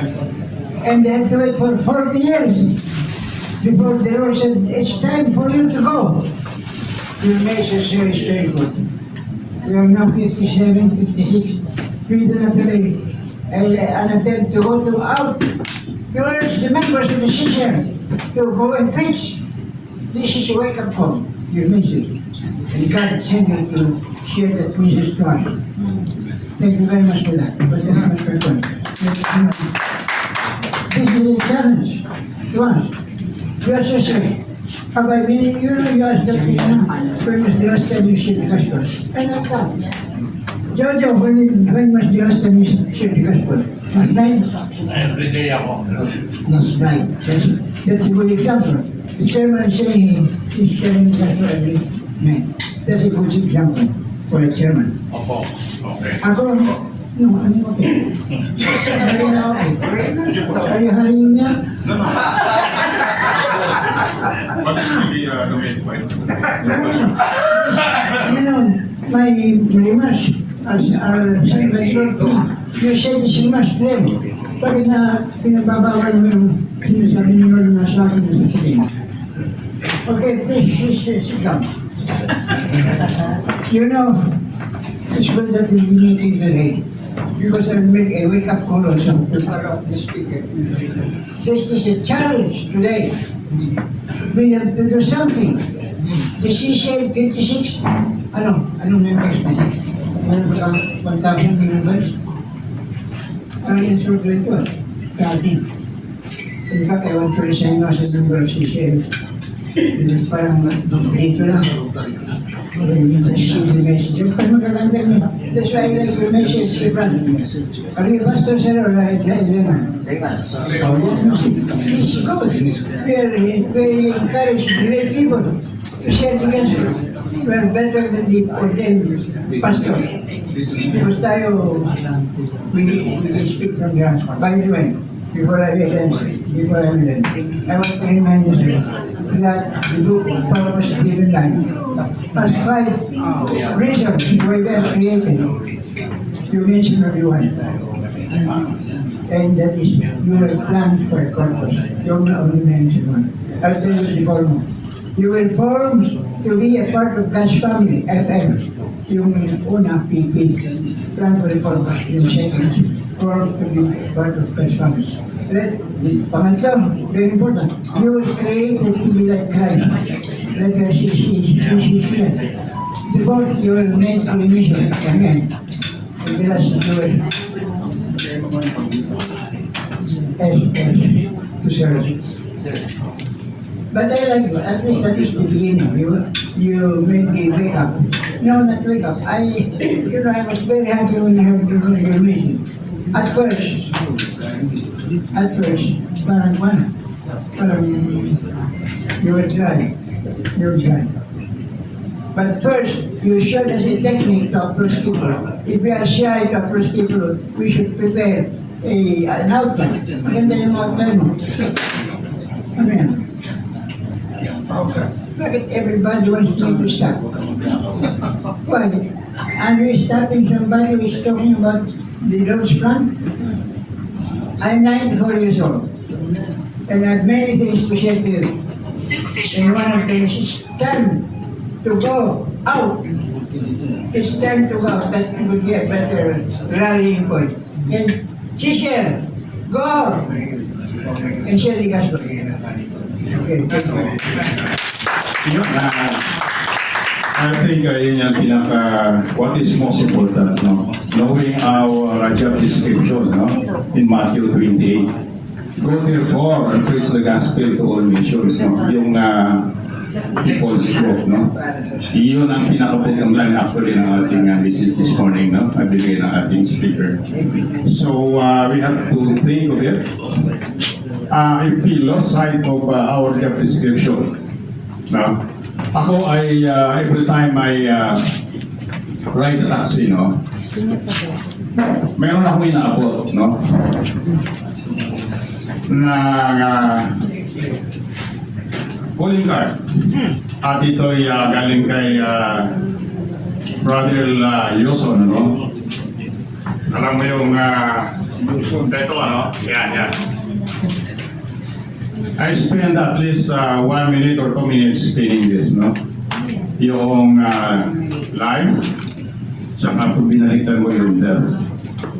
And they had to wait for 40 years before the Lord said, it's time for you to go. Your message here is very good. We are now 57, 56. We do not have an attempt to go out to urge the members of the CCR to go and preach. This is a wake-up call, your message. And God sent you to share that message to us. Thank you very much for that. But the name is Perkon. This is a challenge to us. You are so sorry. Have I been, you know, you asked that when was the last time you shared the gospel? And I thought, Jojo, when was the last time you shared the gospel? Last night? Every day ako. That's right. That's a good example. The chairman is saying he's sharing the gospel every night. That's a good example for a chairman. Opo. Okay. Ako, no, I'm okay. Very na okay. Are you hurrying me? What is really the main point? You know, my remarks as our secretary, you said this remarks to them. Bakit na pinababawal mo yung sinasabi niyo na sa akin sa sasabihin? Okay, please sit down. You know, it's good that we'll be meeting today because I'll make a wake-up call also to follow up the speaker. This is a challenge today. We have to do something. The CCL 56, anong members? 56. Meron ba kang 1,000 members? Ang answer ko ito, sa atin. In fact, I want to resign as a member of CCL. Parang dito lang. That's why I like your message, Stefan. Are you pastor, sir, or layman? Layman. It's good. We are very encouraged, great people to share together. We are better than the ordained pastor. Because tayo, we speak from the heart. By the way, before I end, I want to remind you that the book of Purpose Given Life has 5 reasons why they are created. You mentioned only one. And that is, you will plan for a purpose. You will only mention one. I'll tell you the form. You will form to be a part of God's family, FM. Yung una, PP. Plan for a purpose. Yung second, form to be a part of God's family. Pangatlo, very important, you will create it to be like Christ, like a CCCS. The fourth, you will make a mission, amen. And the last, you will to serve. But I like you, at least that is the beginning. You made me wake up. No, not wake up. I was very happy when I heard your mission. At first, parang you will try. But first, you showed us a technique to approach people. If we are shy to approach people, we should prepare an outline. Maganda yung outline mo. Ano yan? Bakit everybody wants me to stop? Why? Are we stopping somebody who is talking about the Lord's plan? I'm 94 years old, and I have many things to share to you. And one of them is it's time to go out. It's time to go out. That would be a better rallying point. And Chisel, go out and share the gospel. Okay, thank you. Yun, I think yun yung what is most important, no? Knowing our job description, no? In Matthew 28. Go therefore and preach the gospel to all nations, no? Yung people's group, no? Iyon ang pinaka-bottom line actually ng ating message this morning, no? Nabigay ng ating speaker. So, we have to think of it. If we lost sight of our job description, no? Ako ay, every time I ride a taxi, no? Meron akong inaabot, no? Calling card. At ito'y galing kay Brother Yoson, no? Alam mo yung ito, ano? Yan. I spend at least 1 minute or 2 minutes spinning this, no? Yung life, saka kung binaliktad mo yung death.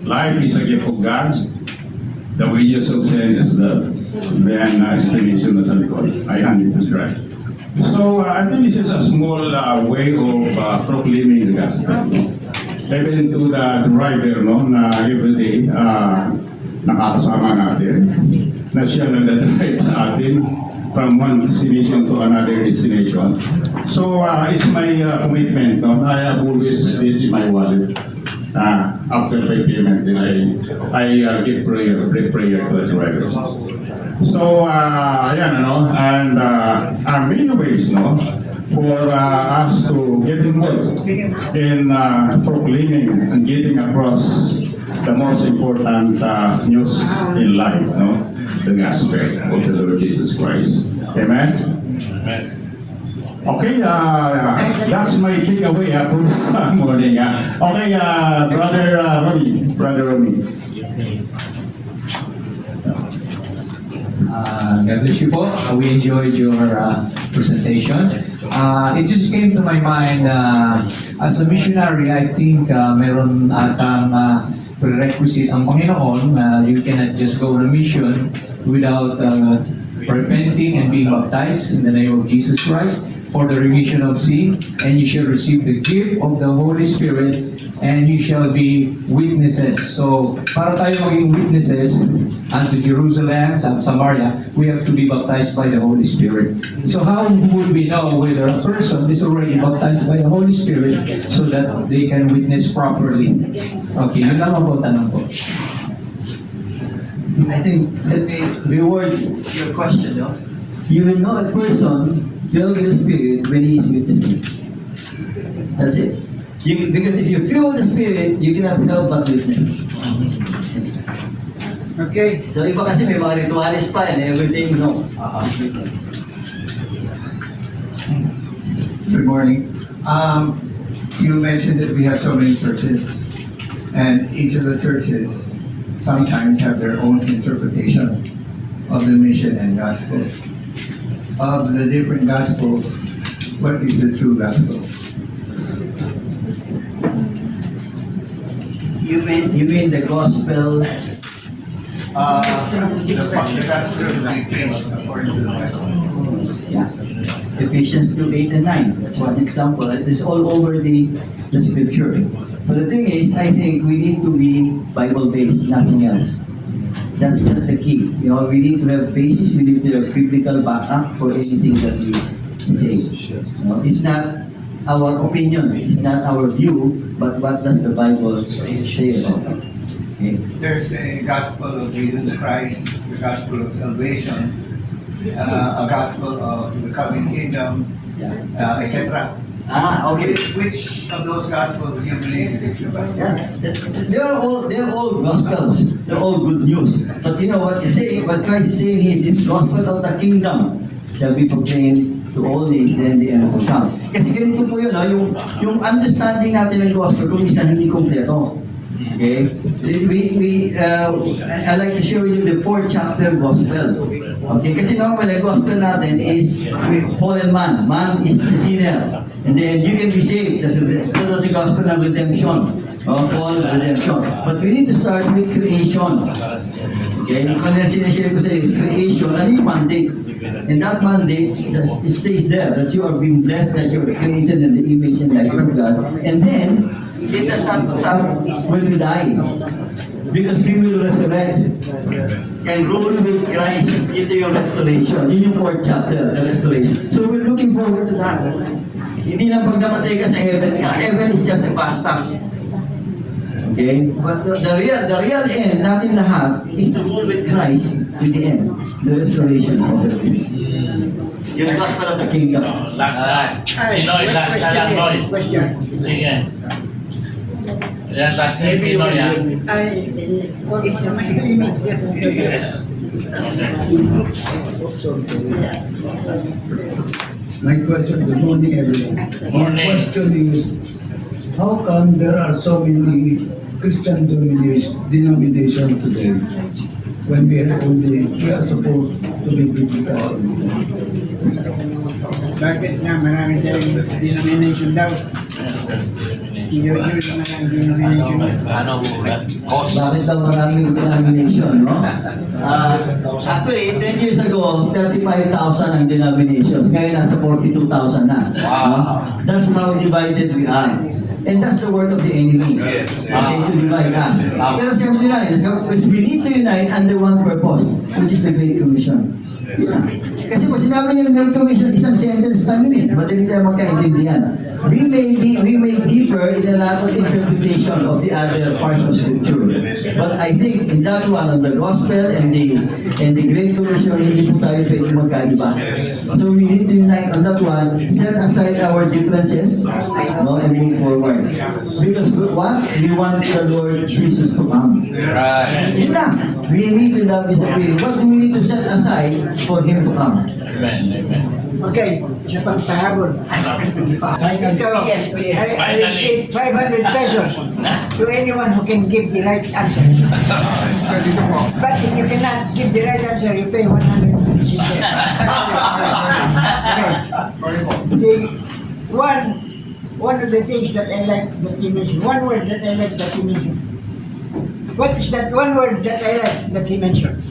Life is a gift of God. The wages of sin is death. Then explanation na sa likod. I hand it to Christ. So I think this is a small way of proclaiming the gospel. Even to the driver, no, na everyday nakakasama natin, na siya nagdadrive sa atin from one destination to another destination. So it's my commitment, no? I have always this in my wallet. After my payment, then I give prayer to the driver. So ayan, ano, and many ways, no, for us to get involved in proclaiming and getting across the most important news in life, no? The gospel of the Lord Jesus Christ. Amen? Okay, that's my takeaway for this morning. Okay, Brother Romy. God bless you po. We enjoyed your presentation. It just came to my mind, as a missionary, I think meron atang prerequisite ang Panginoon. You cannot just go on a mission without repenting and being baptized in the name of Jesus Christ for the remission of sin, and you shall receive the gift of the Holy Spirit, and you shall be witnesses. So, para tayo maging witnesses unto Jerusalem, sa Samaria, we have to be baptized by the Holy Spirit. So how would we know whether a person is already baptized by the Holy Spirit so that they can witness properly? Okay, yun lang po, tanong po. I think, let me reword your question, no? You will know a person filled with the Spirit when he is witnessing. That's it. Because if you feel the Spirit, you cannot help but witness. Okay? So iba kasi may mga ritualis pa and everything, no? Witness. Good morning. You mentioned that we have so many churches, and each of the churches sometimes have their own interpretation of the mission and gospel. Of the different gospels, what is the true gospel? You mean the gospel? The gospel of the preached according to the Bible. Yeah. Ephesians 2:8 and 9. That's one example. It is all over the scripture. But the thing is, I think we need to be Bible-based, nothing else. That's the key. You know, we need to have basis, we need to have biblical backup for anything that we say. You know, it's not our opinion, it's not our view, but what does the Bible say about it? Okay. There's a gospel of Jesus Christ, the gospel of salvation, a gospel of the coming kingdom, etc. Okay. Which of those gospels do you believe is the Bible? Yeah, they're all gospels. They're all good news. But you know what he's saying, what Christ is saying here, this gospel of the kingdom shall be proclaimed to all the ends of the earth. Kasi ganito po yun, yung understanding natin ng gospel kung minsan hindi kompleto. Okay? I like to show you the 4th chapter gospel. Okay, kasi normally gospel natin is fallen man. Man is a sinner. And then you can be saved. That's the gospel of redemption. Fall redemption. But we need to start with creation. Okay, yung kanina sinashare ko sa iyo is creation. Ano yung mandate? And that mandate, it stays there, that you are being blessed, that you are created in the image and likeness of God. And then, it does not stop when we die. Because we will resurrect and rule with Christ into your restoration. Yun yung 4th chapter, the restoration. So we're looking forward to that. Hindi lang pag namatay ka sa heaven ka. Heaven is just a bus stop. Okay? But the real end, natin lahat, is to rule with Christ to the end. The restoration of everything. Yung gospel of the kingdom. Last na. Pinoy, last na lang, Noy. Sige. Yan, last na yung Pinoy, yan. My question, good morning everyone. Morning. My question is, how come there are so many Christian denominations today when we are supposed to be biblical? Bakit nga marami tayong denomination daw? Yun na lang denomination. Ano mo ba? Bakit daw maraming denomination, no? Actually, 10 years ago, 35,000 ang denominations. Ngayon, nasa 42,000 na. Wow. That's how divided we are. And that's the work of the enemy. Yes. Okay, to divide us. Pero siyempre lang, we need to unite under one purpose, which is the Great Commission. Yeah. Kasi pag sinabi niyo yung Great Commission, isang sentence lang yun eh. Ba't hindi tayo magkaintindihan? We may differ in a lot of interpretation of the other parts of Scripture. But I think in that one, of the Gospel and the Great Commission, hindi po tayo pwede magkaiba. So we need to unite on that one, set aside our differences, no, and move forward. Because what? We want the Lord Jesus to come. Right. Yun lang. We need to love His appeal. What do we need to set aside for Him to come? Amen, amen. Okay, siya pang pahabol. Yes, please. I will give 500 pesos to anyone who can give the right answer. But if you cannot give the right answer, you pay 100 pesos. Okay. One of the things that I like that you mentioned, one word that I like that you mentioned. What is that one word that I like that he mentioned?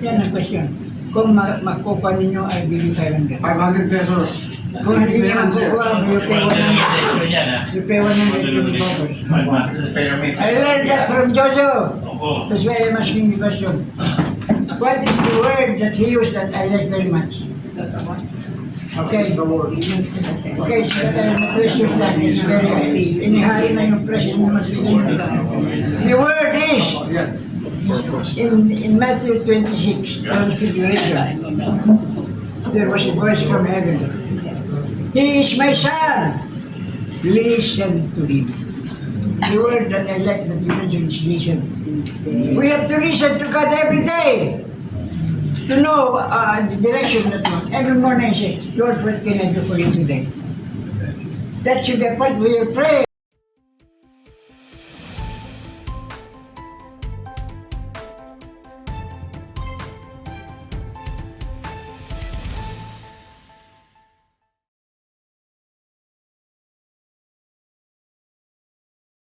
Yan ang question. Kung makukuha ninyo, I give you 500. 500 pesos. Kung hindi niya makukuha, you pay 100. You pay 100 to the voters. I learned that from Jojo. That's why I'm asking the question. What is the word that he used that I like very much? Okay. Okay, so that I'm question that is very inihari na yung presyo na mas bigyan. The word is in Matthew 26, there was a voice from heaven. He is my son. Listen to him. The word that I like that you mentioned is listen. We have to listen to God every day to know the direction that we every morning I say, Lord, what can I do for you today? That should be a part of your prayer.